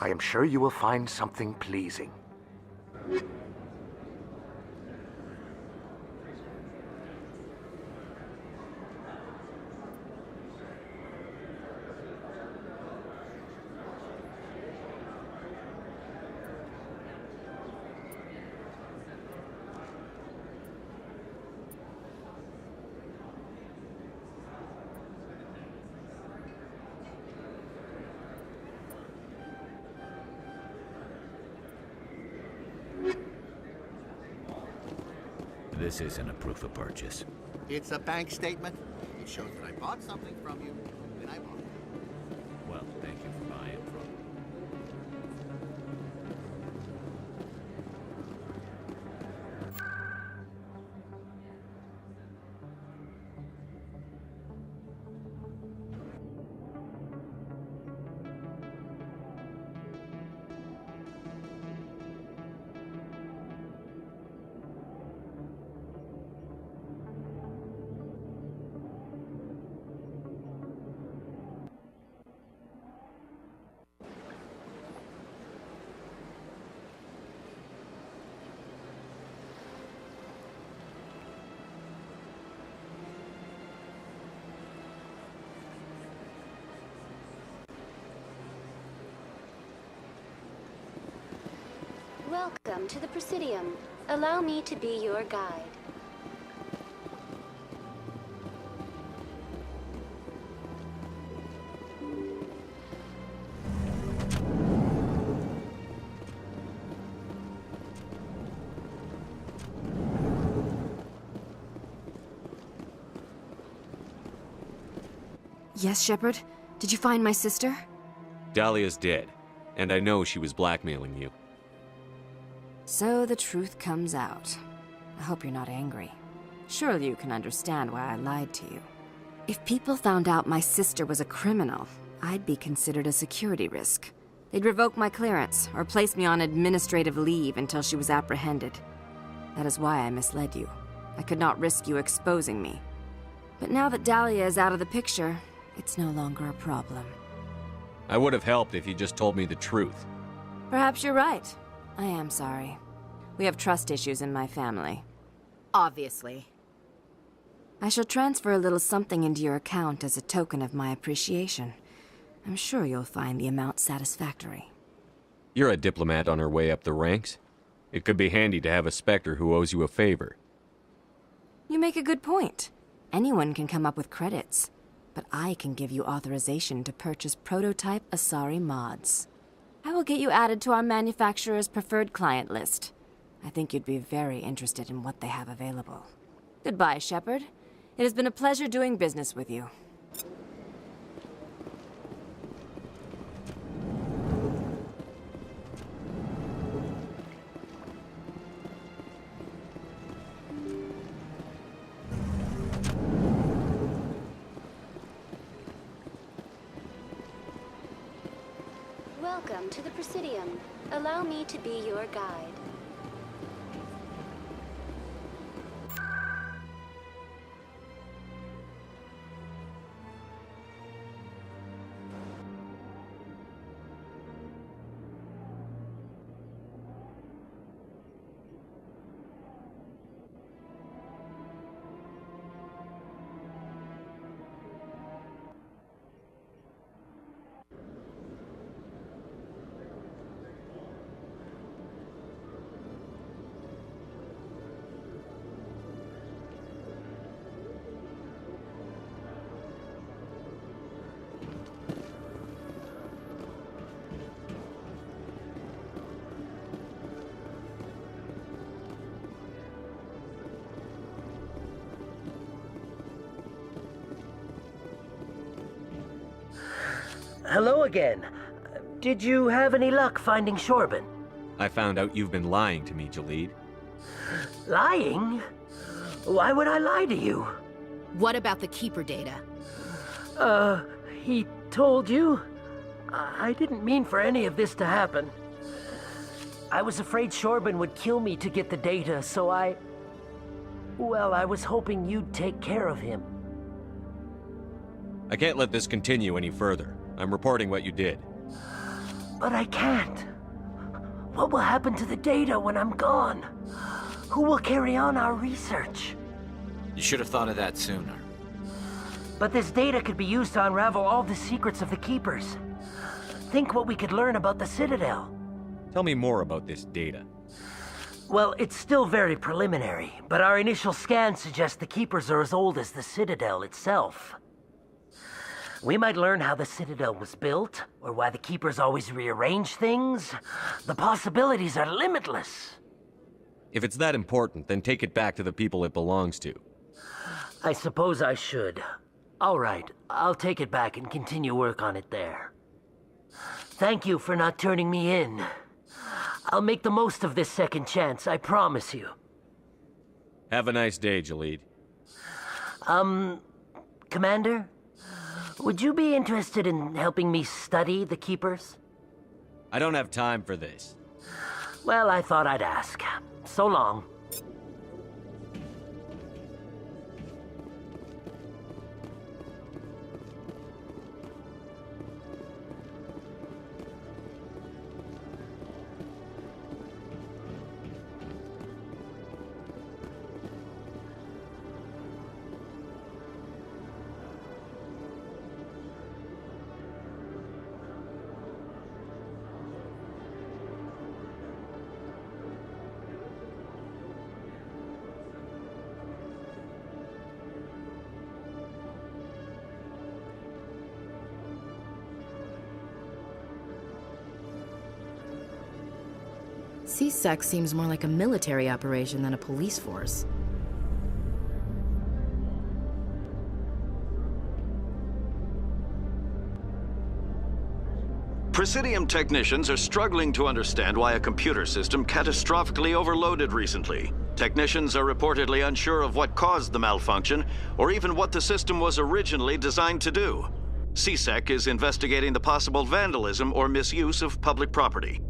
I am sure you will find something pleasing. This isn't a proof of purchase. It's a bank statement. It shows that I bought something from you when I bought it. Well, thank you for buying from me. Welcome to the Presidium. Allow me to be your guide. Yes, Shepard? Did you find my sister? Dahlia's dead, and I know she was blackmailing you. So the truth comes out. I hope you're not angry. Surely you can understand why I lied to you. If people found out my sister was a criminal, I'd be considered a security risk. They'd revoke my clearance or place me on administrative leave until she was apprehended. That is why I misled you. I could not risk you exposing me. But now that Dahlia is out of the picture, it's no longer a problem. I would have helped if you just told me the truth. Perhaps you're right. I am sorry. We have trust issues in my family. Obviously. I shall transfer a little something into your account as a token of my appreciation. I'm sure you'll find the amount satisfactory. You're a diplomat on her way up the ranks. It could be handy to have a Spectre who owes you a favor. You make a good point. Anyone can come up with credits, but I can give you authorization to purchase prototype Asari mods. I will get you added to our manufacturer's preferred client list. I think you'd be very interested in what they have available. Goodbye, Shepard. It has been a pleasure doing business with you. Welcome to the Presidium. Allow me to be your guide. Hello again. Did you have any luck finding Shorban? I found out you've been lying to me, Jalid. Lying? Why would I lie to you? What about the Keeper data? He told you? I didn't mean for any of this to happen. I was afraid Shorban would kill me to get the data, so well, I was hoping you'd take care of him. I can't let this continue any further. I'm reporting what you did. But I can't. What will happen to the data when I'm gone? Who will carry on our research? You should have thought of that sooner. But this data could be used to unravel all the secrets of the Keepers. Think what we could learn about the Citadel. Tell me more about this data. Well, it's still very preliminary, but our initial scans suggest the Keepers are as old as the Citadel itself. We might learn how the Citadel was built, or why the Keepers always rearrange things. The possibilities are limitless. If it's that important, then take it back to the people it belongs to. I suppose I should. All right, I'll take it back and continue work on it there. Thank you for not turning me in. I'll make the most of this second chance, I promise you. Have a nice day, Jalid. Commander? Would you be interested in helping me study the Keepers? I don't have time for this. Well, I thought I'd ask. So long. CSEC seems more like a military operation than a police force. Presidium technicians are struggling to understand why a computer system catastrophically overloaded recently. Technicians are reportedly unsure of what caused the malfunction, or even what the system was originally designed to do. CSEC is investigating the possible vandalism or misuse of public property.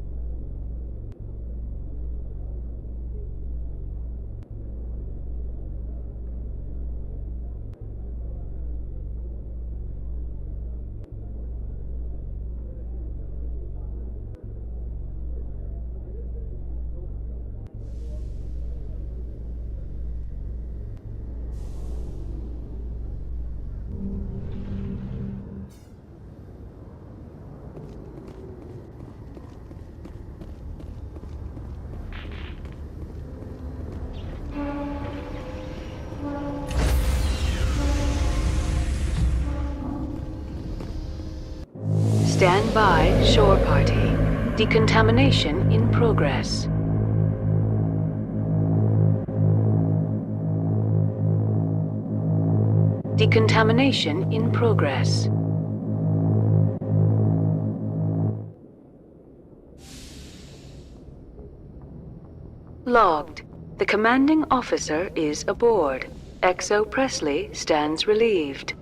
Stand by, shore party. Decontamination in progress. Decontamination in progress. Logged. The commanding officer is aboard. XO Presley stands relieved.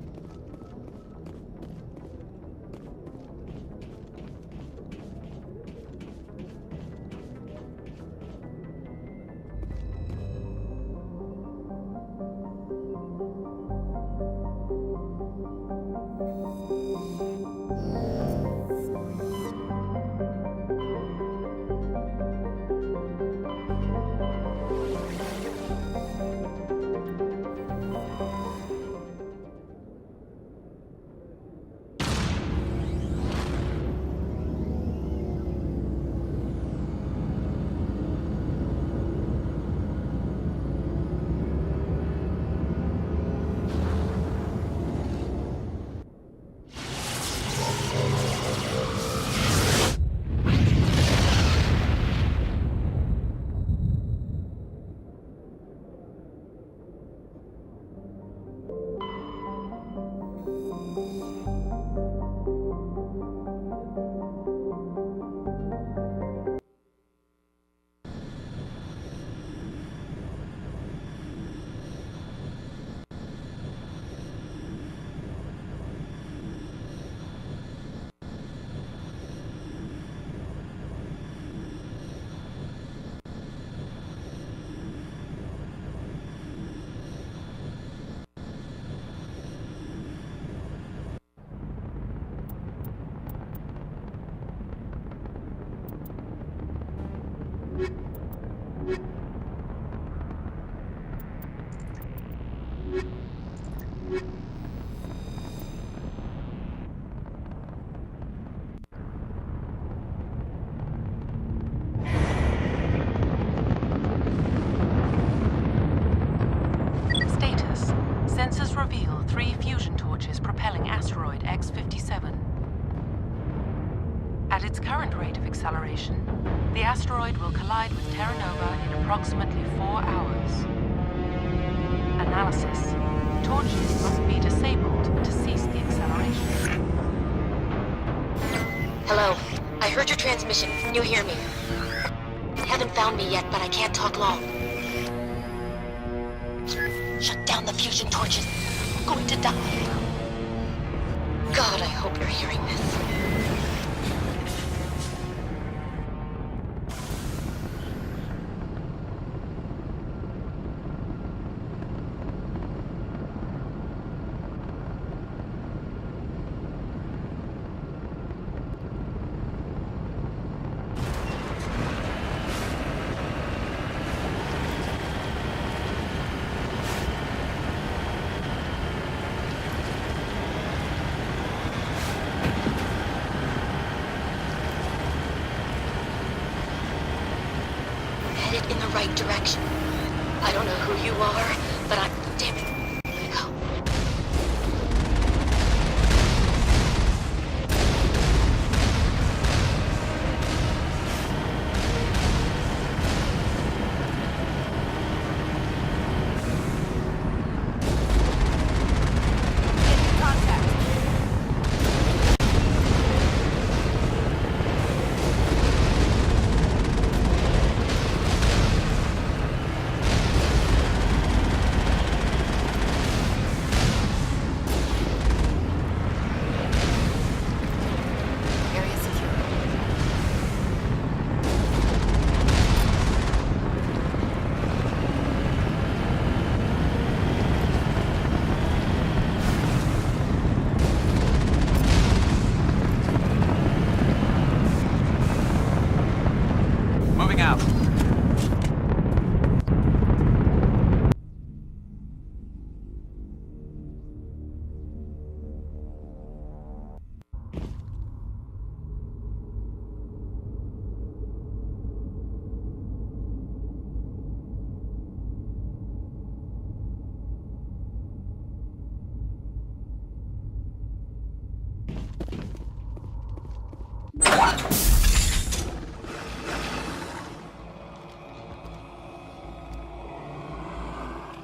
Status. Sensors reveal 3 fusion torches propelling Asteroid X57. At its current rate of acceleration, the asteroid will collide with Terra Nova in approximately 4 hours. Analysis. Torches must be disabled to cease the acceleration. Hello. I heard your transmission. Can you hear me? Haven't found me yet, but I can't talk long. Shut down the fusion torches. I'm going to die. God, I hope you're hearing this. Headed in the right direction. I don't know who you are, but I'm... Damn it. Let go. Moving out.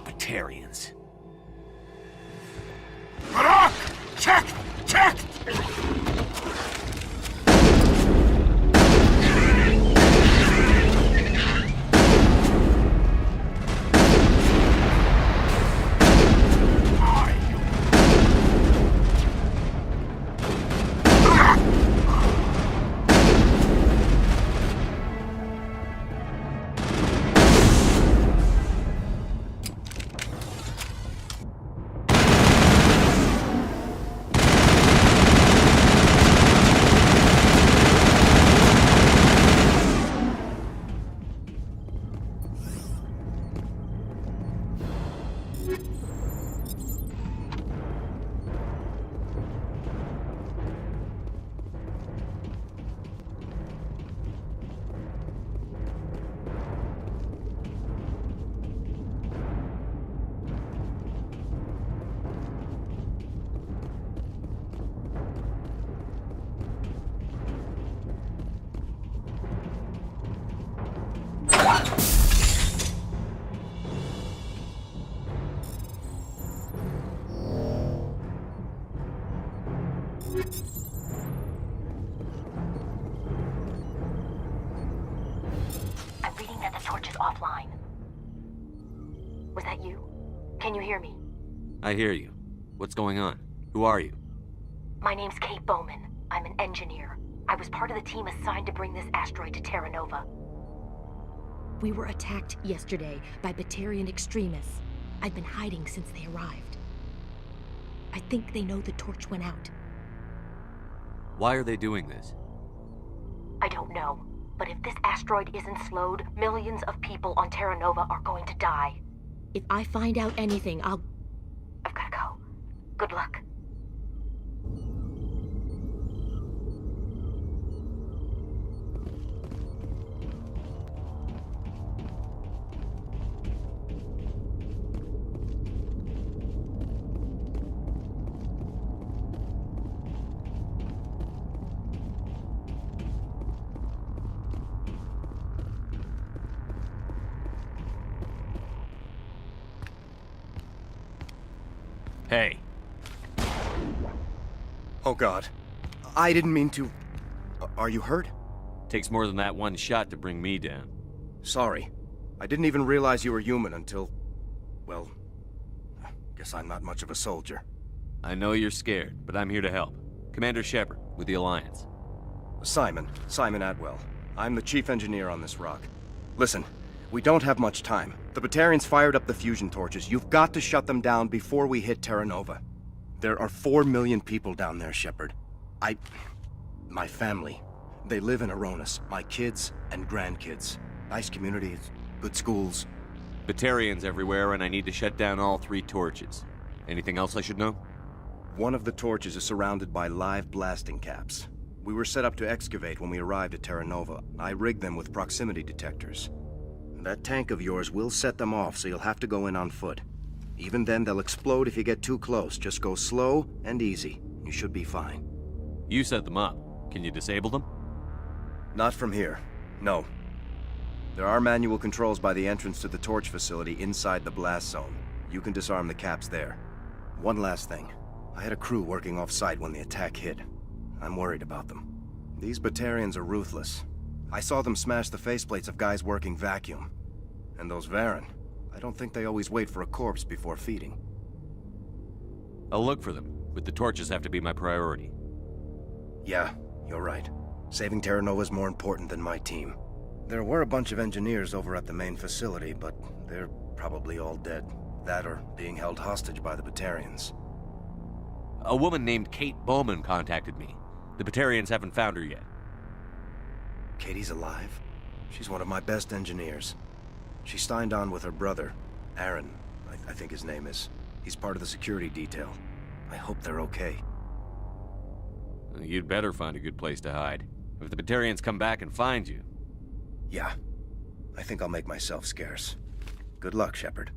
Batarians. Check! Check! I'm reading that the torch is offline. Was that you? Can you hear me? I hear you. What's going on? Who are you? My name's Kate Bowman. I'm an engineer. I was part of the team assigned to bring this asteroid to Terra Nova. We were attacked yesterday by Batarian extremists. I've been hiding since they arrived. I think they know the torch went out. Why are they doing this? I don't know. But if this asteroid isn't slowed, millions of people on Terra Nova are going to die. If I find out anything, I've gotta go. Good luck. Hey. Oh, God. I didn't mean to... Are you hurt? Takes more than that one shot to bring me down. Sorry. I didn't even realize you were human until... Well... Guess I'm not much of a soldier. I know you're scared, but I'm here to help. Commander Shepard, with the Alliance. Simon Atwell. I'm the chief engineer on this rock. Listen, we don't have much time. The Batarians fired up the fusion torches. You've got to shut them down before we hit Terra Nova. There are 4 million people down there, Shepard. My family, they live in Aronis. My kids and grandkids. Nice communities, good schools. Batarians everywhere, and I need to shut down all 3 torches. Anything else I should know? One of the torches is surrounded by live blasting caps. We were set up to excavate when we arrived at Terra Nova. I rigged them with proximity detectors. That tank of yours will set them off, so you'll have to go in on foot. Even then, they'll explode if you get too close. Just go slow and easy. You should be fine. You set them up. Can you disable them? Not from here. No. There are manual controls by the entrance to the torch facility inside the blast zone. You can disarm the caps there. One last thing. I had a crew working off-site when the attack hit. I'm worried about them. These Batarians are ruthless. I saw them smash the faceplates of guys working vacuum. And those Varen, I don't think they always wait for a corpse before feeding. I'll look for them, but the torches have to be my priority. Yeah, you're right. Saving Terra Nova is more important than my team. There were a bunch of engineers over at the main facility, but they're probably all dead. That or being held hostage by the Batarians. A woman named Kate Bowman contacted me. The Batarians haven't found her yet. Katie's alive? She's one of my best engineers. She signed on with her brother, Aaron, I think his name is. He's part of the security detail. I hope they're okay. You'd better find a good place to hide. If the Batarians come back and find you... Yeah. I think I'll make myself scarce. Good luck, Shepard.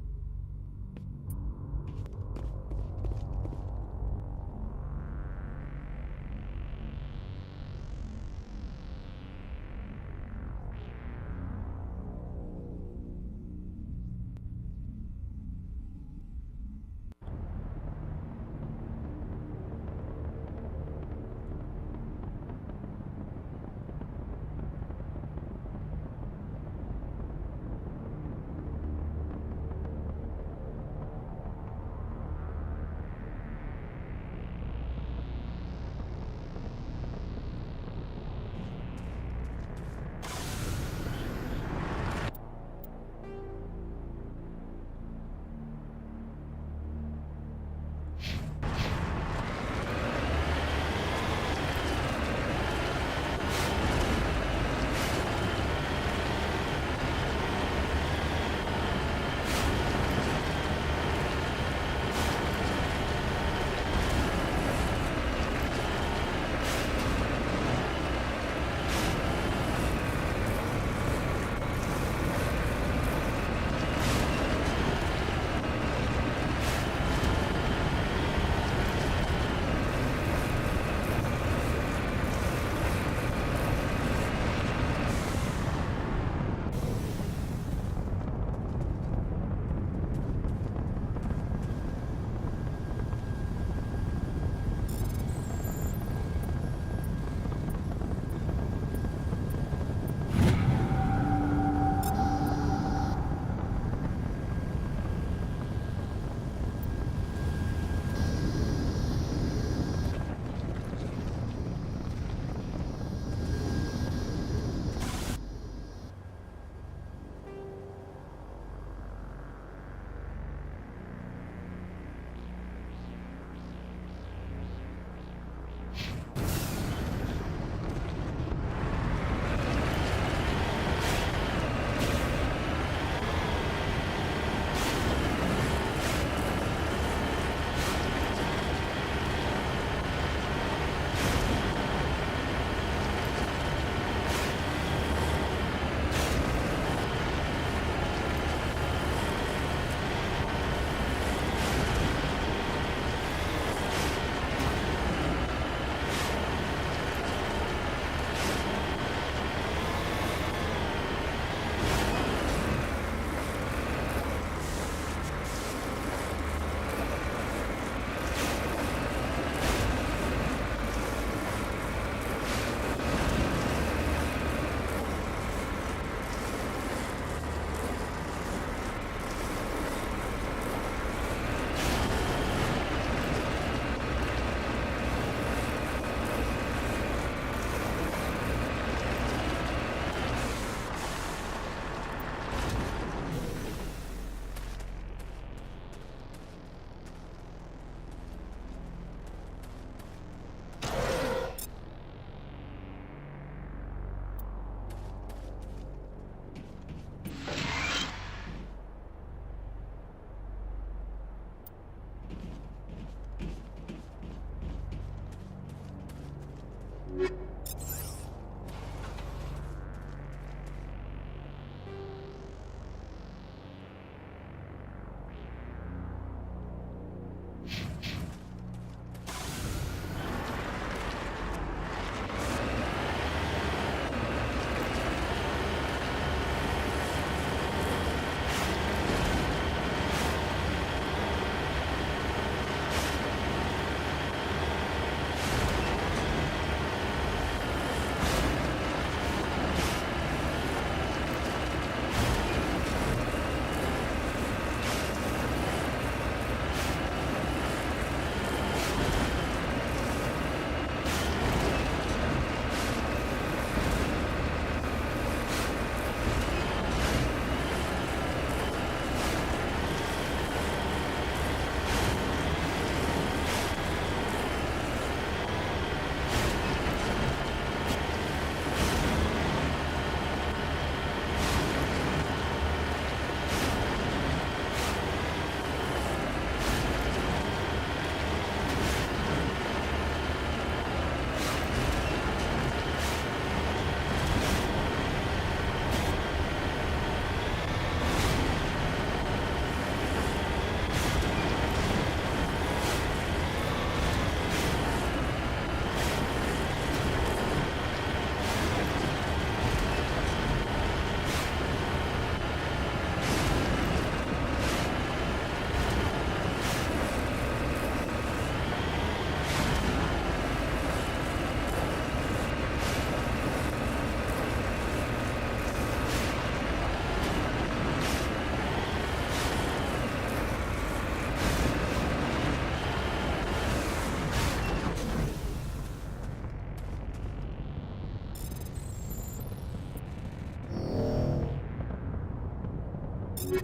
This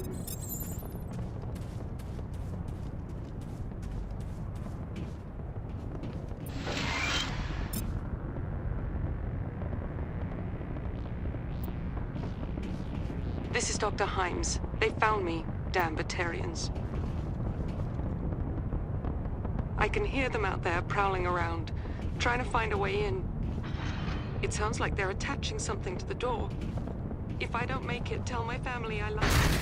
is Dr. Himes. They found me, damn Batarians. I can hear them out there prowling around, trying to find a way in. It sounds like they're attaching something to the door. If I don't make it, tell my family I love them.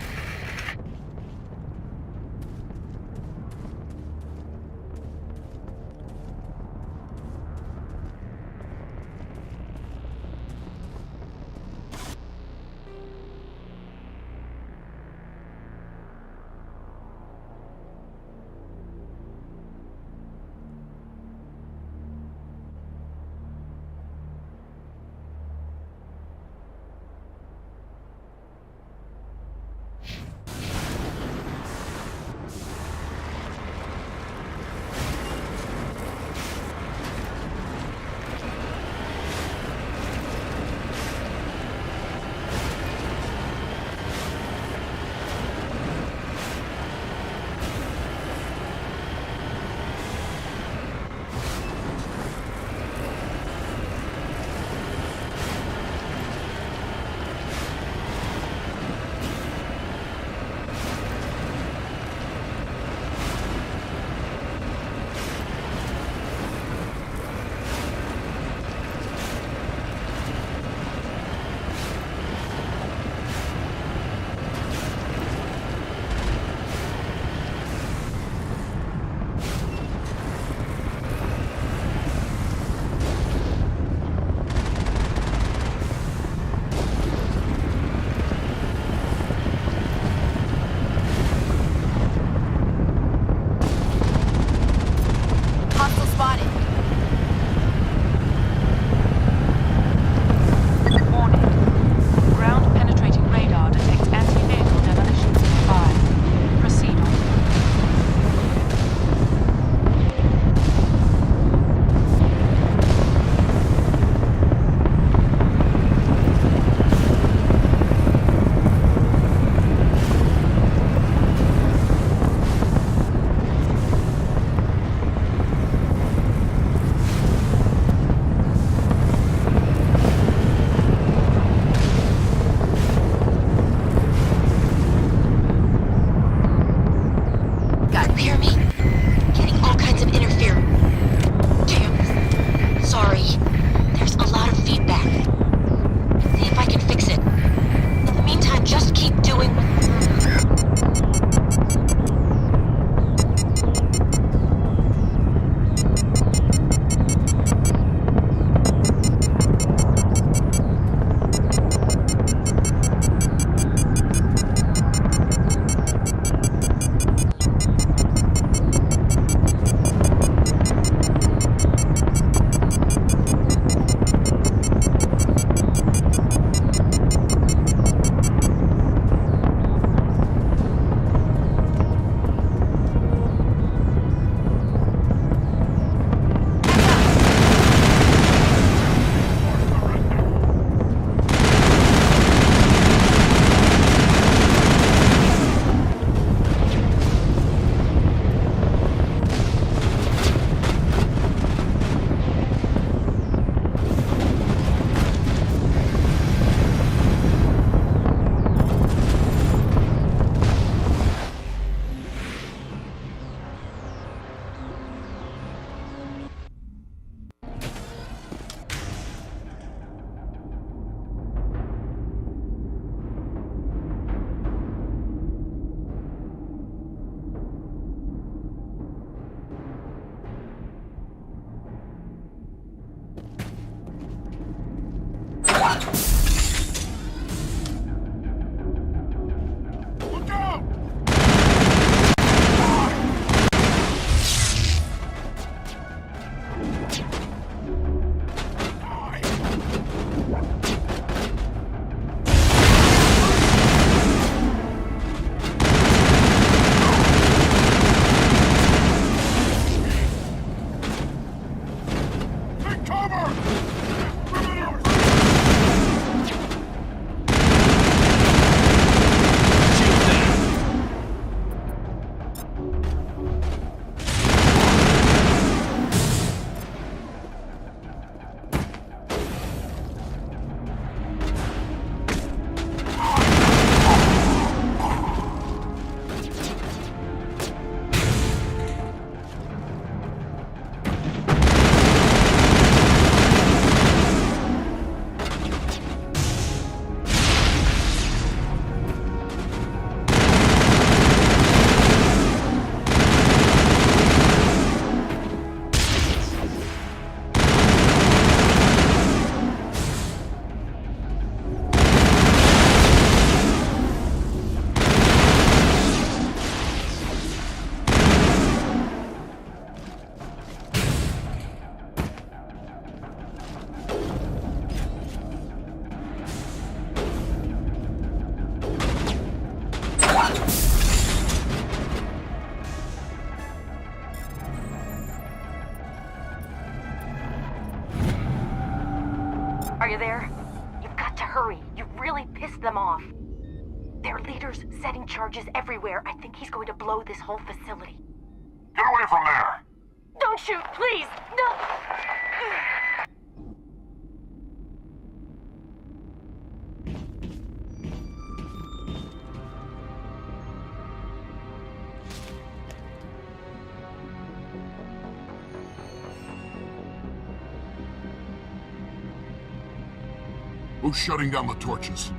Are you there? You've got to hurry. You've really pissed them off. Their leader's setting charges everywhere. I think he's going to blow this whole facility. Get away from there! Don't shoot, please! No! Who's shutting down the torches?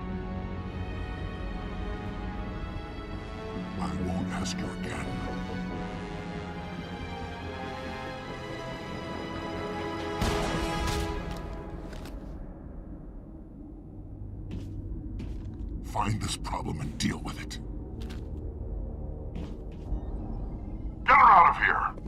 I won't ask you again. Find this problem and deal with it. Get her out of here!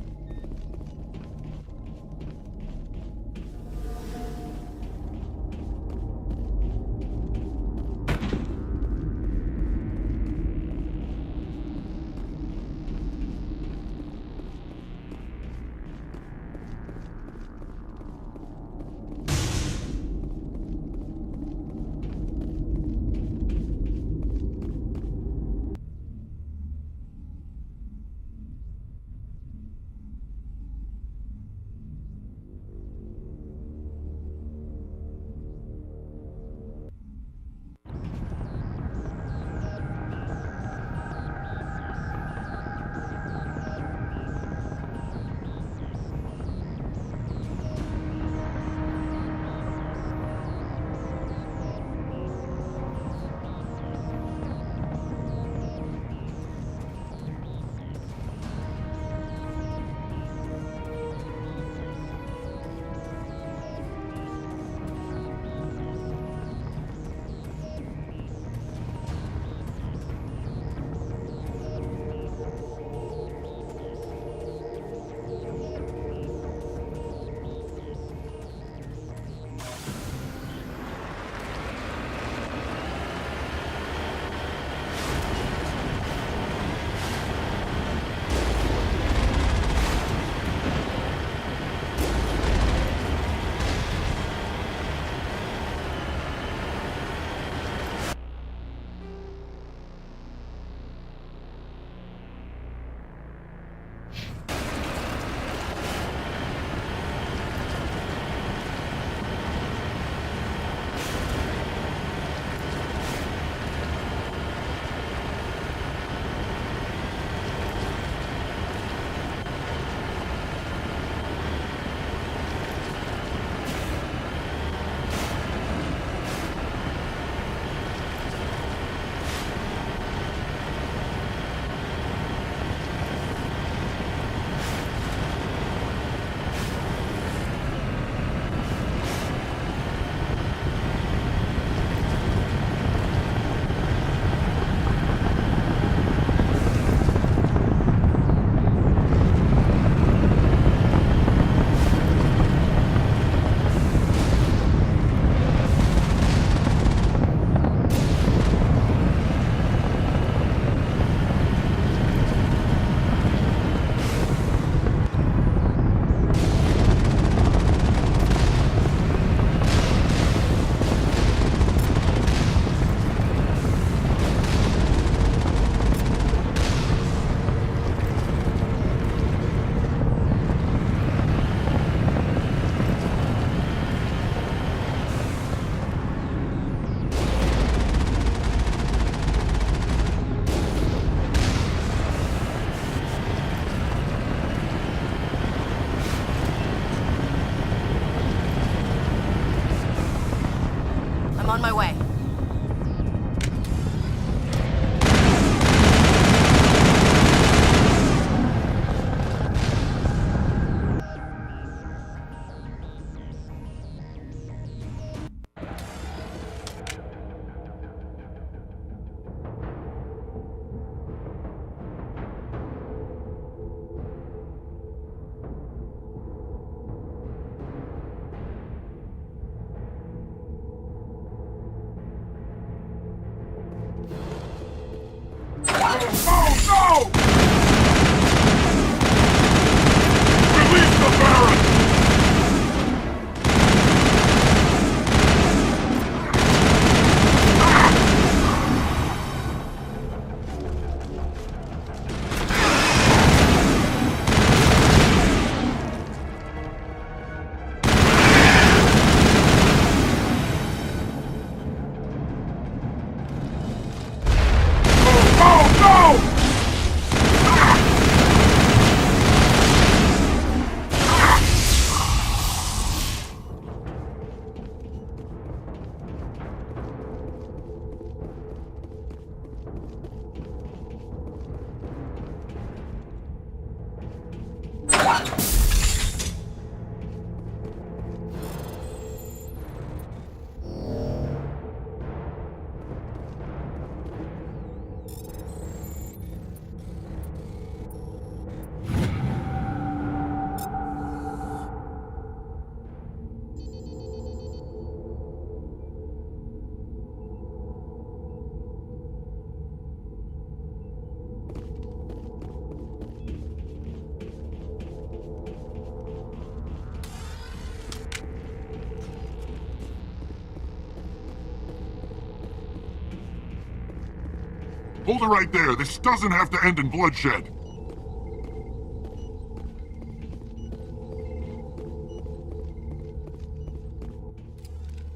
Hold it right there. This doesn't have to end in bloodshed.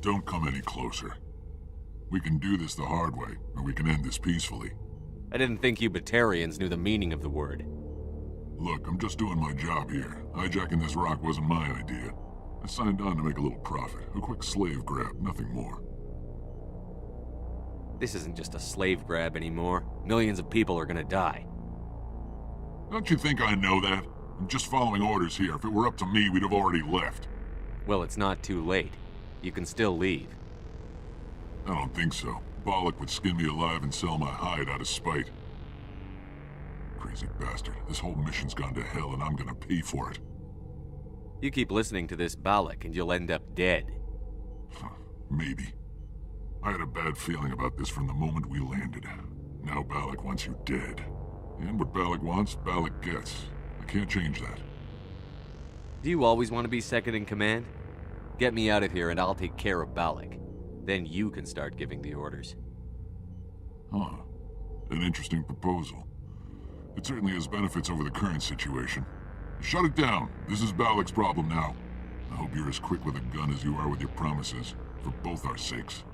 Don't come any closer. We can do this the hard way, or we can end this peacefully. I didn't think you Batarians knew the meaning of the word. Look, I'm just doing my job here. Hijacking this rock wasn't my idea. I signed on to make a little profit. A quick slave grab, nothing more. This isn't just a slave grab anymore. Millions of people are gonna die. Don't you think I know that? I'm just following orders here. If it were up to me, we'd have already left. Well, it's not too late. You can still leave. I don't think so. Bollock would skin me alive and sell my hide out of spite. Crazy bastard. This whole mission's gone to hell and I'm gonna pay for it. You keep listening to this Bollock and you'll end up dead. Maybe. I had a bad feeling about this from the moment we landed. Now Bollock wants you dead. And what Bollock wants, Bollock gets. I can't change that. Do you always want to be second in command? Get me out of here and I'll take care of Bollock. Then you can start giving the orders. Huh. An interesting proposal. It certainly has benefits over the current situation. Shut it down. This is Bollock's problem now. I hope you're as quick with a gun as you are with your promises, for both our sakes.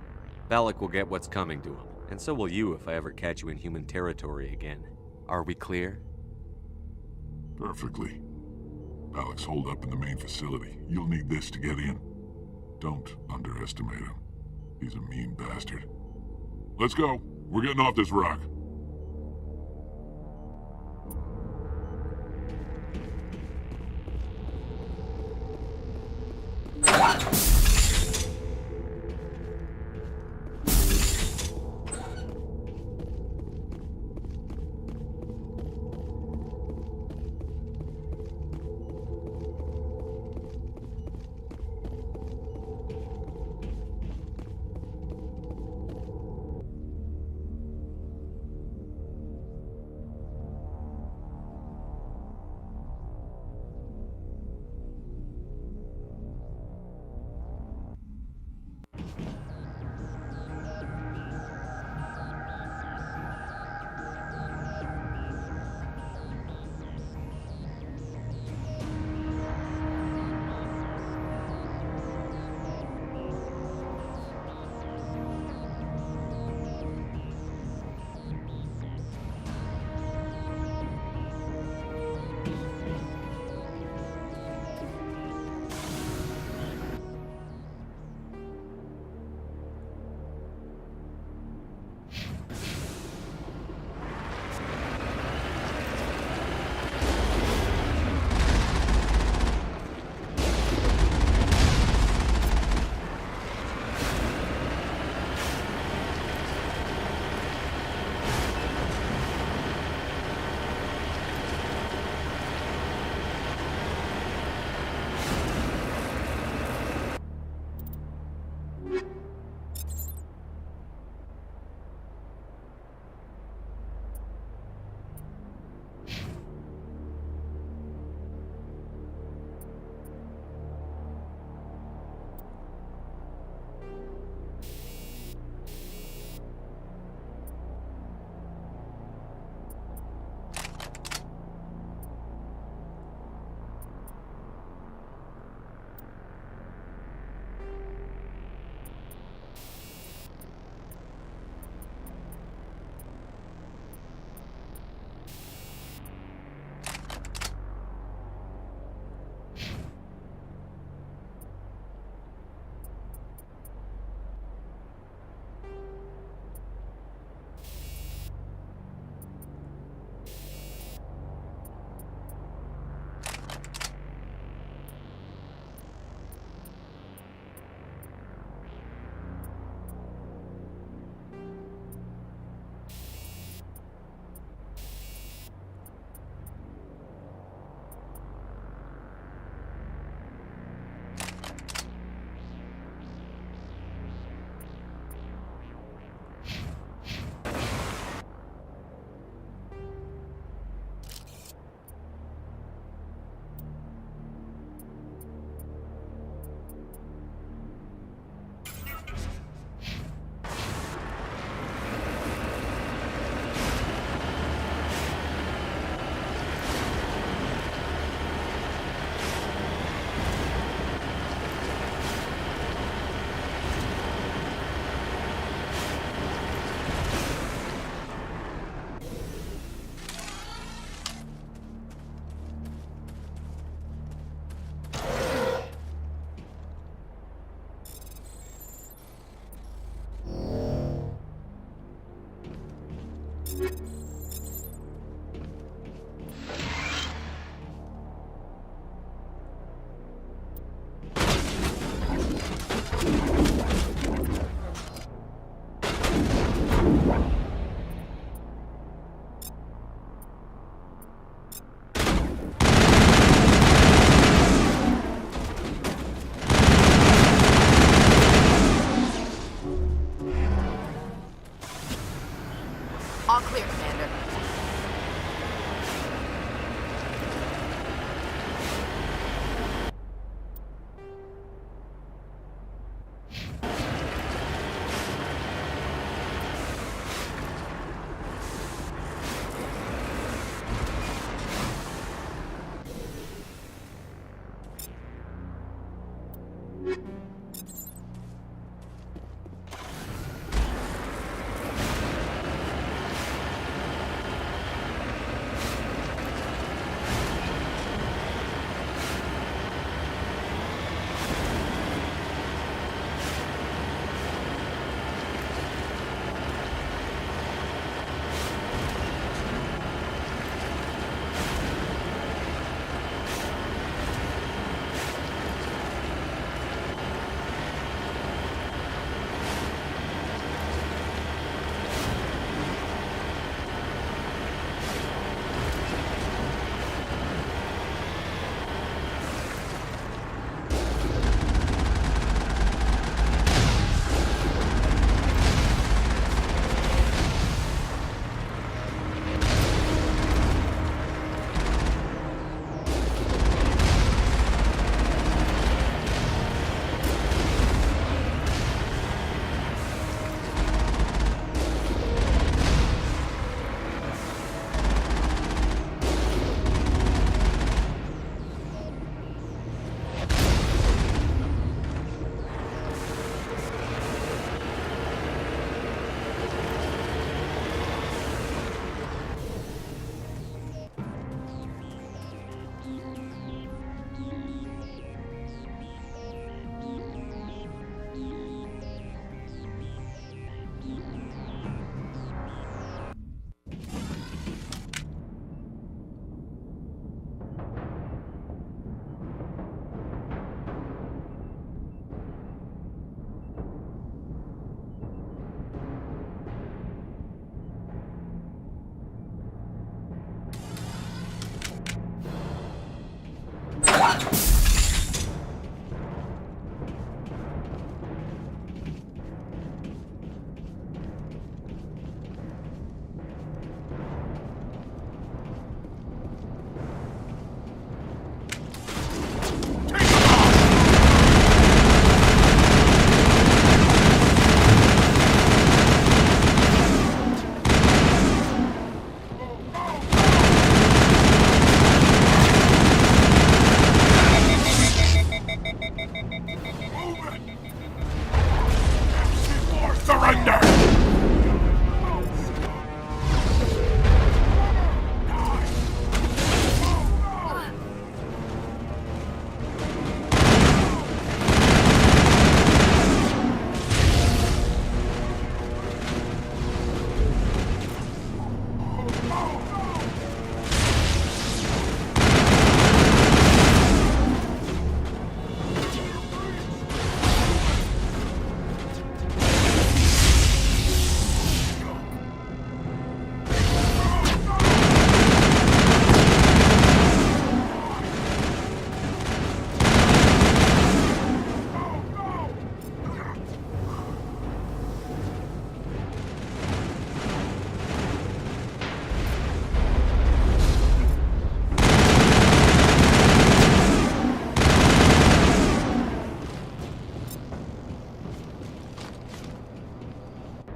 Bollock will get what's coming to him, and so will you if I ever catch you in human territory again. Are we clear? Perfectly. Bollock's holed up in the main facility. You'll need this to get in. Don't underestimate him. He's a mean bastard. Let's go. We're getting off this rock.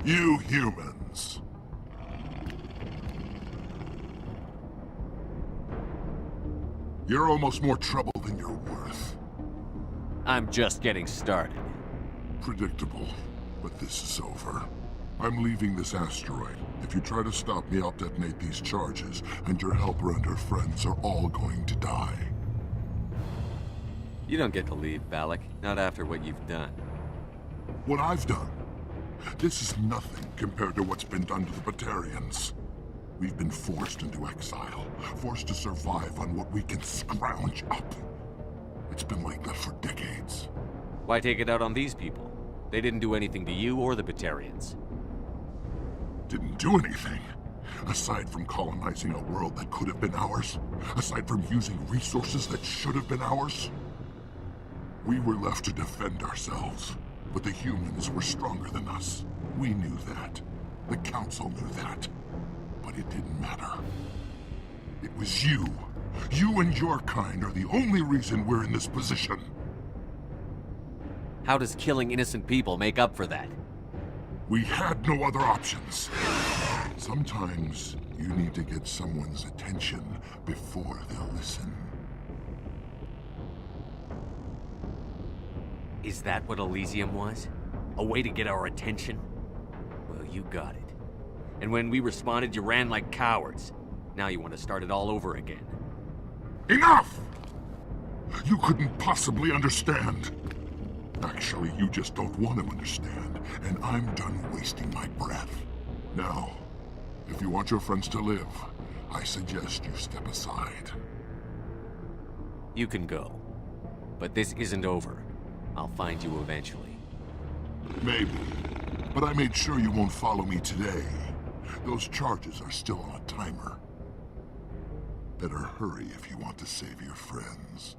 You humans. You're almost more trouble than you're worth. I'm just getting started. Predictable, but this is over. I'm leaving this asteroid. If you try to stop me, I'll detonate these charges, and your helper and her friends are all going to die. You don't get to leave, Balak. Not after what you've done. What I've done? This is nothing compared to what's been done to the Batarians. We've been forced into exile, forced to survive on what we can scrounge up. It's been like that for decades. Why take it out on these people? They didn't do anything to you or the Batarians. Didn't do anything. Aside from colonizing a world that could have been ours, aside from using resources that should have been ours, we were left to defend ourselves. But the humans were stronger than us. We knew that. The Council knew that. But it didn't matter. It was you. You and your kind are the only reason we're in this position. How does killing innocent people make up for that? We had no other options. Sometimes you need to get someone's attention before they'll listen. Is that what Elysium was? A way to get our attention? Well, you got it. And when we responded, you ran like cowards. Now you want to start it all over again. Enough! You couldn't possibly understand. Actually, you just don't want to understand, and I'm done wasting my breath. Now, if you want your friends to live, I suggest you step aside. You can go. But this isn't over. I'll find you eventually. Maybe. But I made sure you won't follow me today. Those charges are still on a timer. Better hurry if you want to save your friends.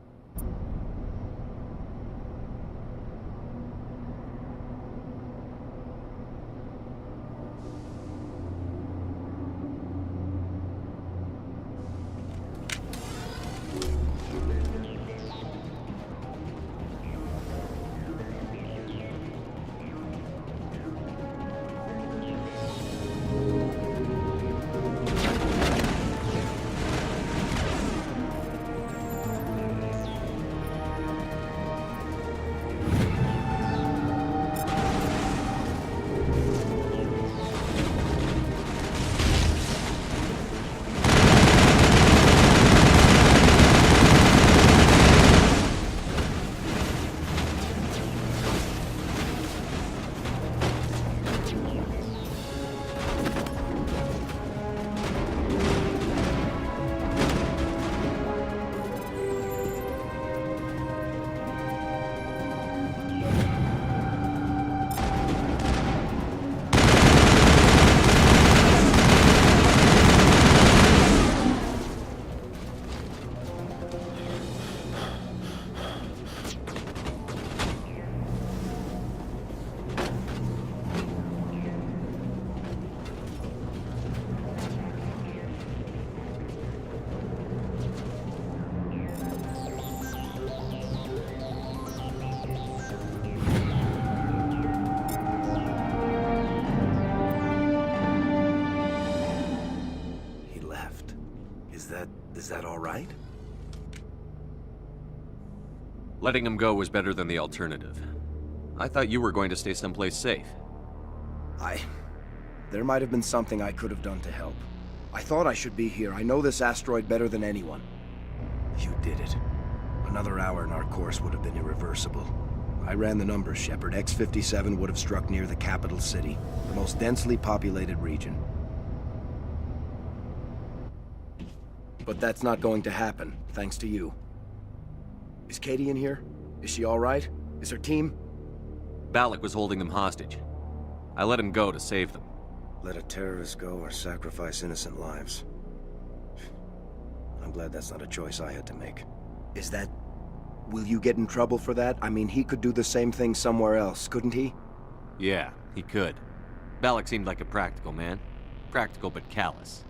Is that all right? Letting him go was better than the alternative. I thought you were going to stay someplace safe. There might have been something I could have done to help. I thought I should be here. I know this asteroid better than anyone. You did it. Another hour and our course would have been irreversible. I ran the numbers, Shepard. X57 would have struck near the capital city, the most densely populated region. But that's not going to happen, thanks to you. Is Katie in here? Is she all right? Is her team? Balak was holding them hostage. I let him go to save them. Let a terrorist go or sacrifice innocent lives. I'm glad that's not a choice I had to make. Is that... Will you get in trouble for that? I mean, he could do the same thing somewhere else, couldn't he? Yeah, he could. Balak seemed like a practical man. Practical but callous.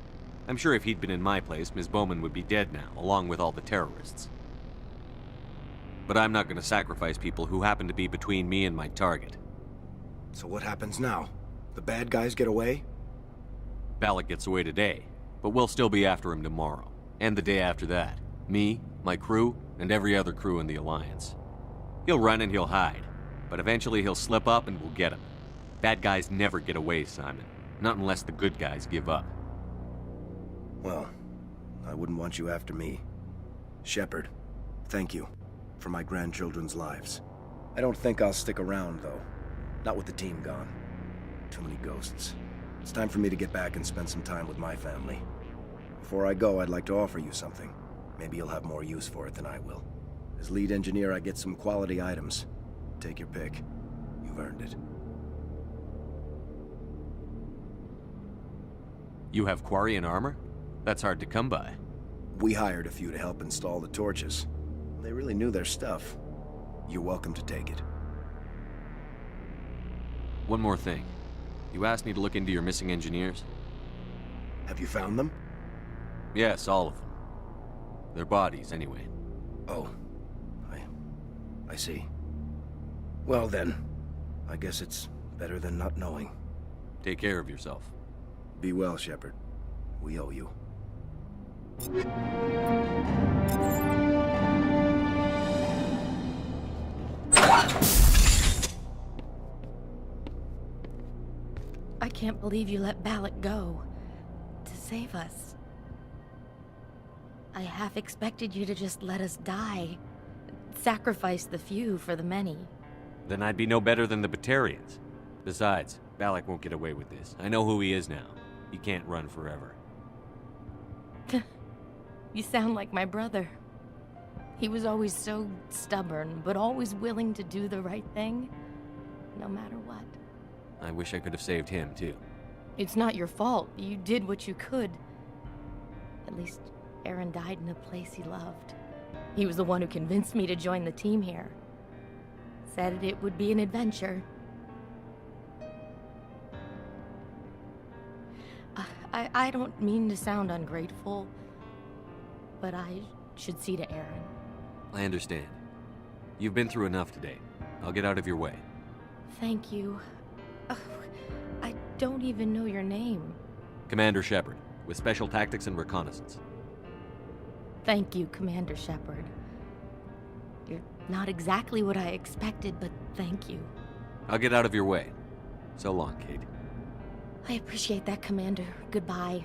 I'm sure if he'd been in my place, Ms. Bowman would be dead now, along with all the terrorists. But I'm not going to sacrifice people who happen to be between me and my target. So what happens now? The bad guys get away? Balak gets away today, but we'll still be after him tomorrow. And the day after that. Me, my crew, and every other crew in the Alliance. He'll run and he'll hide, but eventually he'll slip up and we'll get him. Bad guys never get away, Simon. Not unless the good guys give up. Well, I wouldn't want you after me. Shepard, thank you for my grandchildren's lives. I don't think I'll stick around, though. Not with the team gone. Too many ghosts. It's time for me to get back and spend some time with my family. Before I go, I'd like to offer you something. Maybe you'll have more use for it than I will. As lead engineer, I get some quality items. Take your pick. You've earned it. You have Quarian armor? That's hard to come by. We hired a few to help install the torches. They really knew their stuff. You're welcome to take it. One more thing. You asked me to look into your missing engineers? Have you found them? Yes, all of them. Their bodies, anyway. Oh. I see. Well then, I guess it's better than not knowing. Take care of yourself. Be well, Shepard. We owe you. I can't believe you let Balak go. To save us. I half expected you to just let us die. Sacrifice the few for the many. Then I'd be no better than the Batarians. Besides, Balak won't get away with this. I know who he is now. He can't run forever. You sound like my brother. He was always so stubborn, but always willing to do the right thing, no matter what. I wish I could have saved him, too. It's not your fault. You did what you could. At least Aaron died in a place he loved. He was the one who convinced me to join the team here. Said it would be an adventure. I don't mean to sound ungrateful, but I should see to Aaron. I understand. You've been through enough today. I'll get out of your way. Thank you. I don't even know your name. Commander Shepard, with Special Tactics and Reconnaissance. Thank you, Commander Shepard. You're not exactly what I expected, but thank you. I'll get out of your way. So long, Kate. I appreciate that, Commander. Goodbye.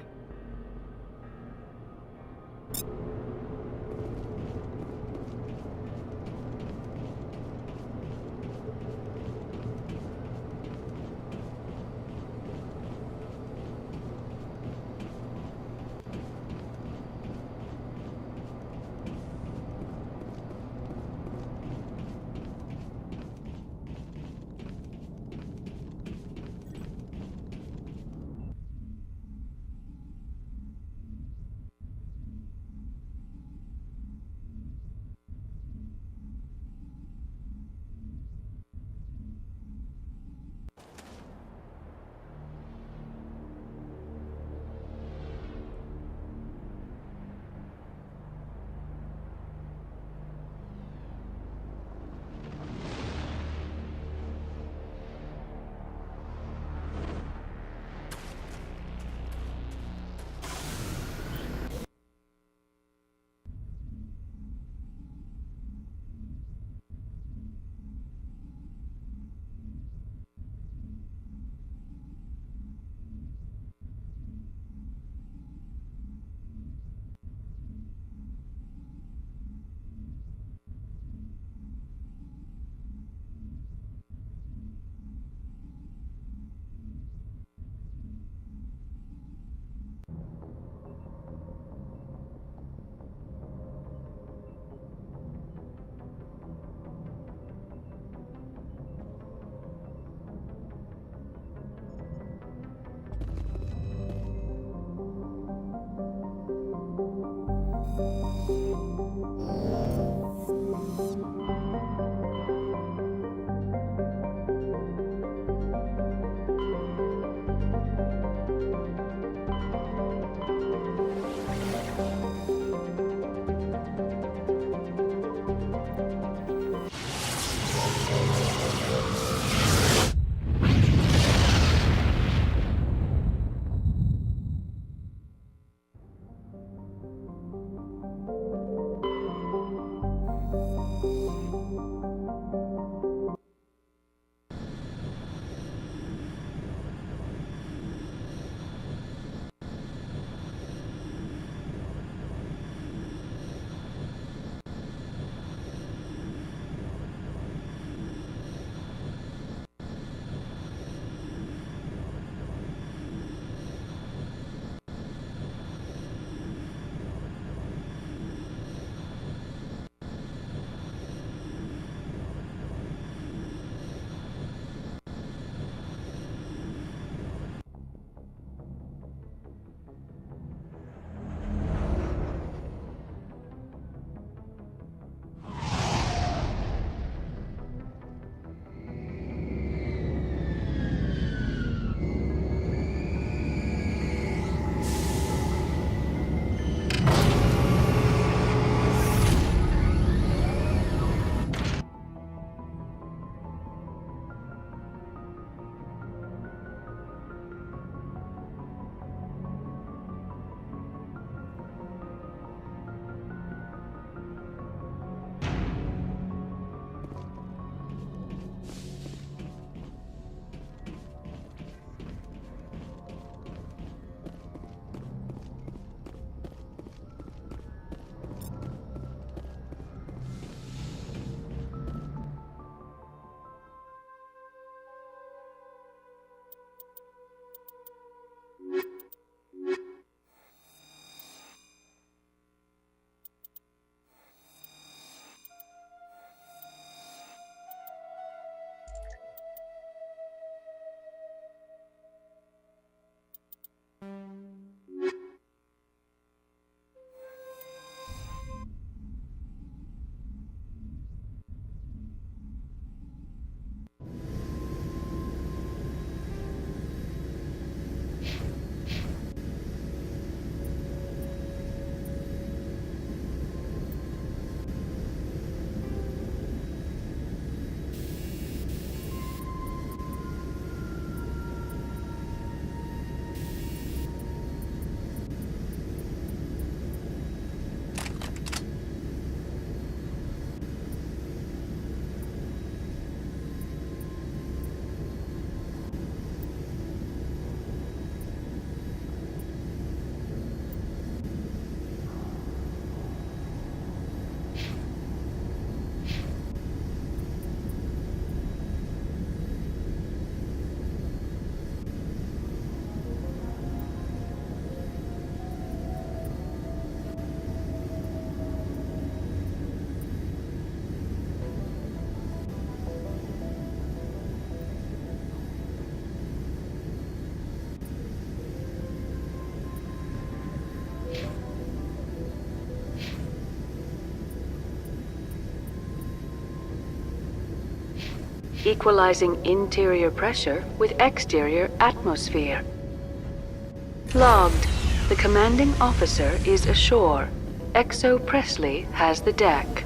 equalizing interior pressure with exterior atmosphere. Logged. The commanding officer is ashore. XO Presley has the deck.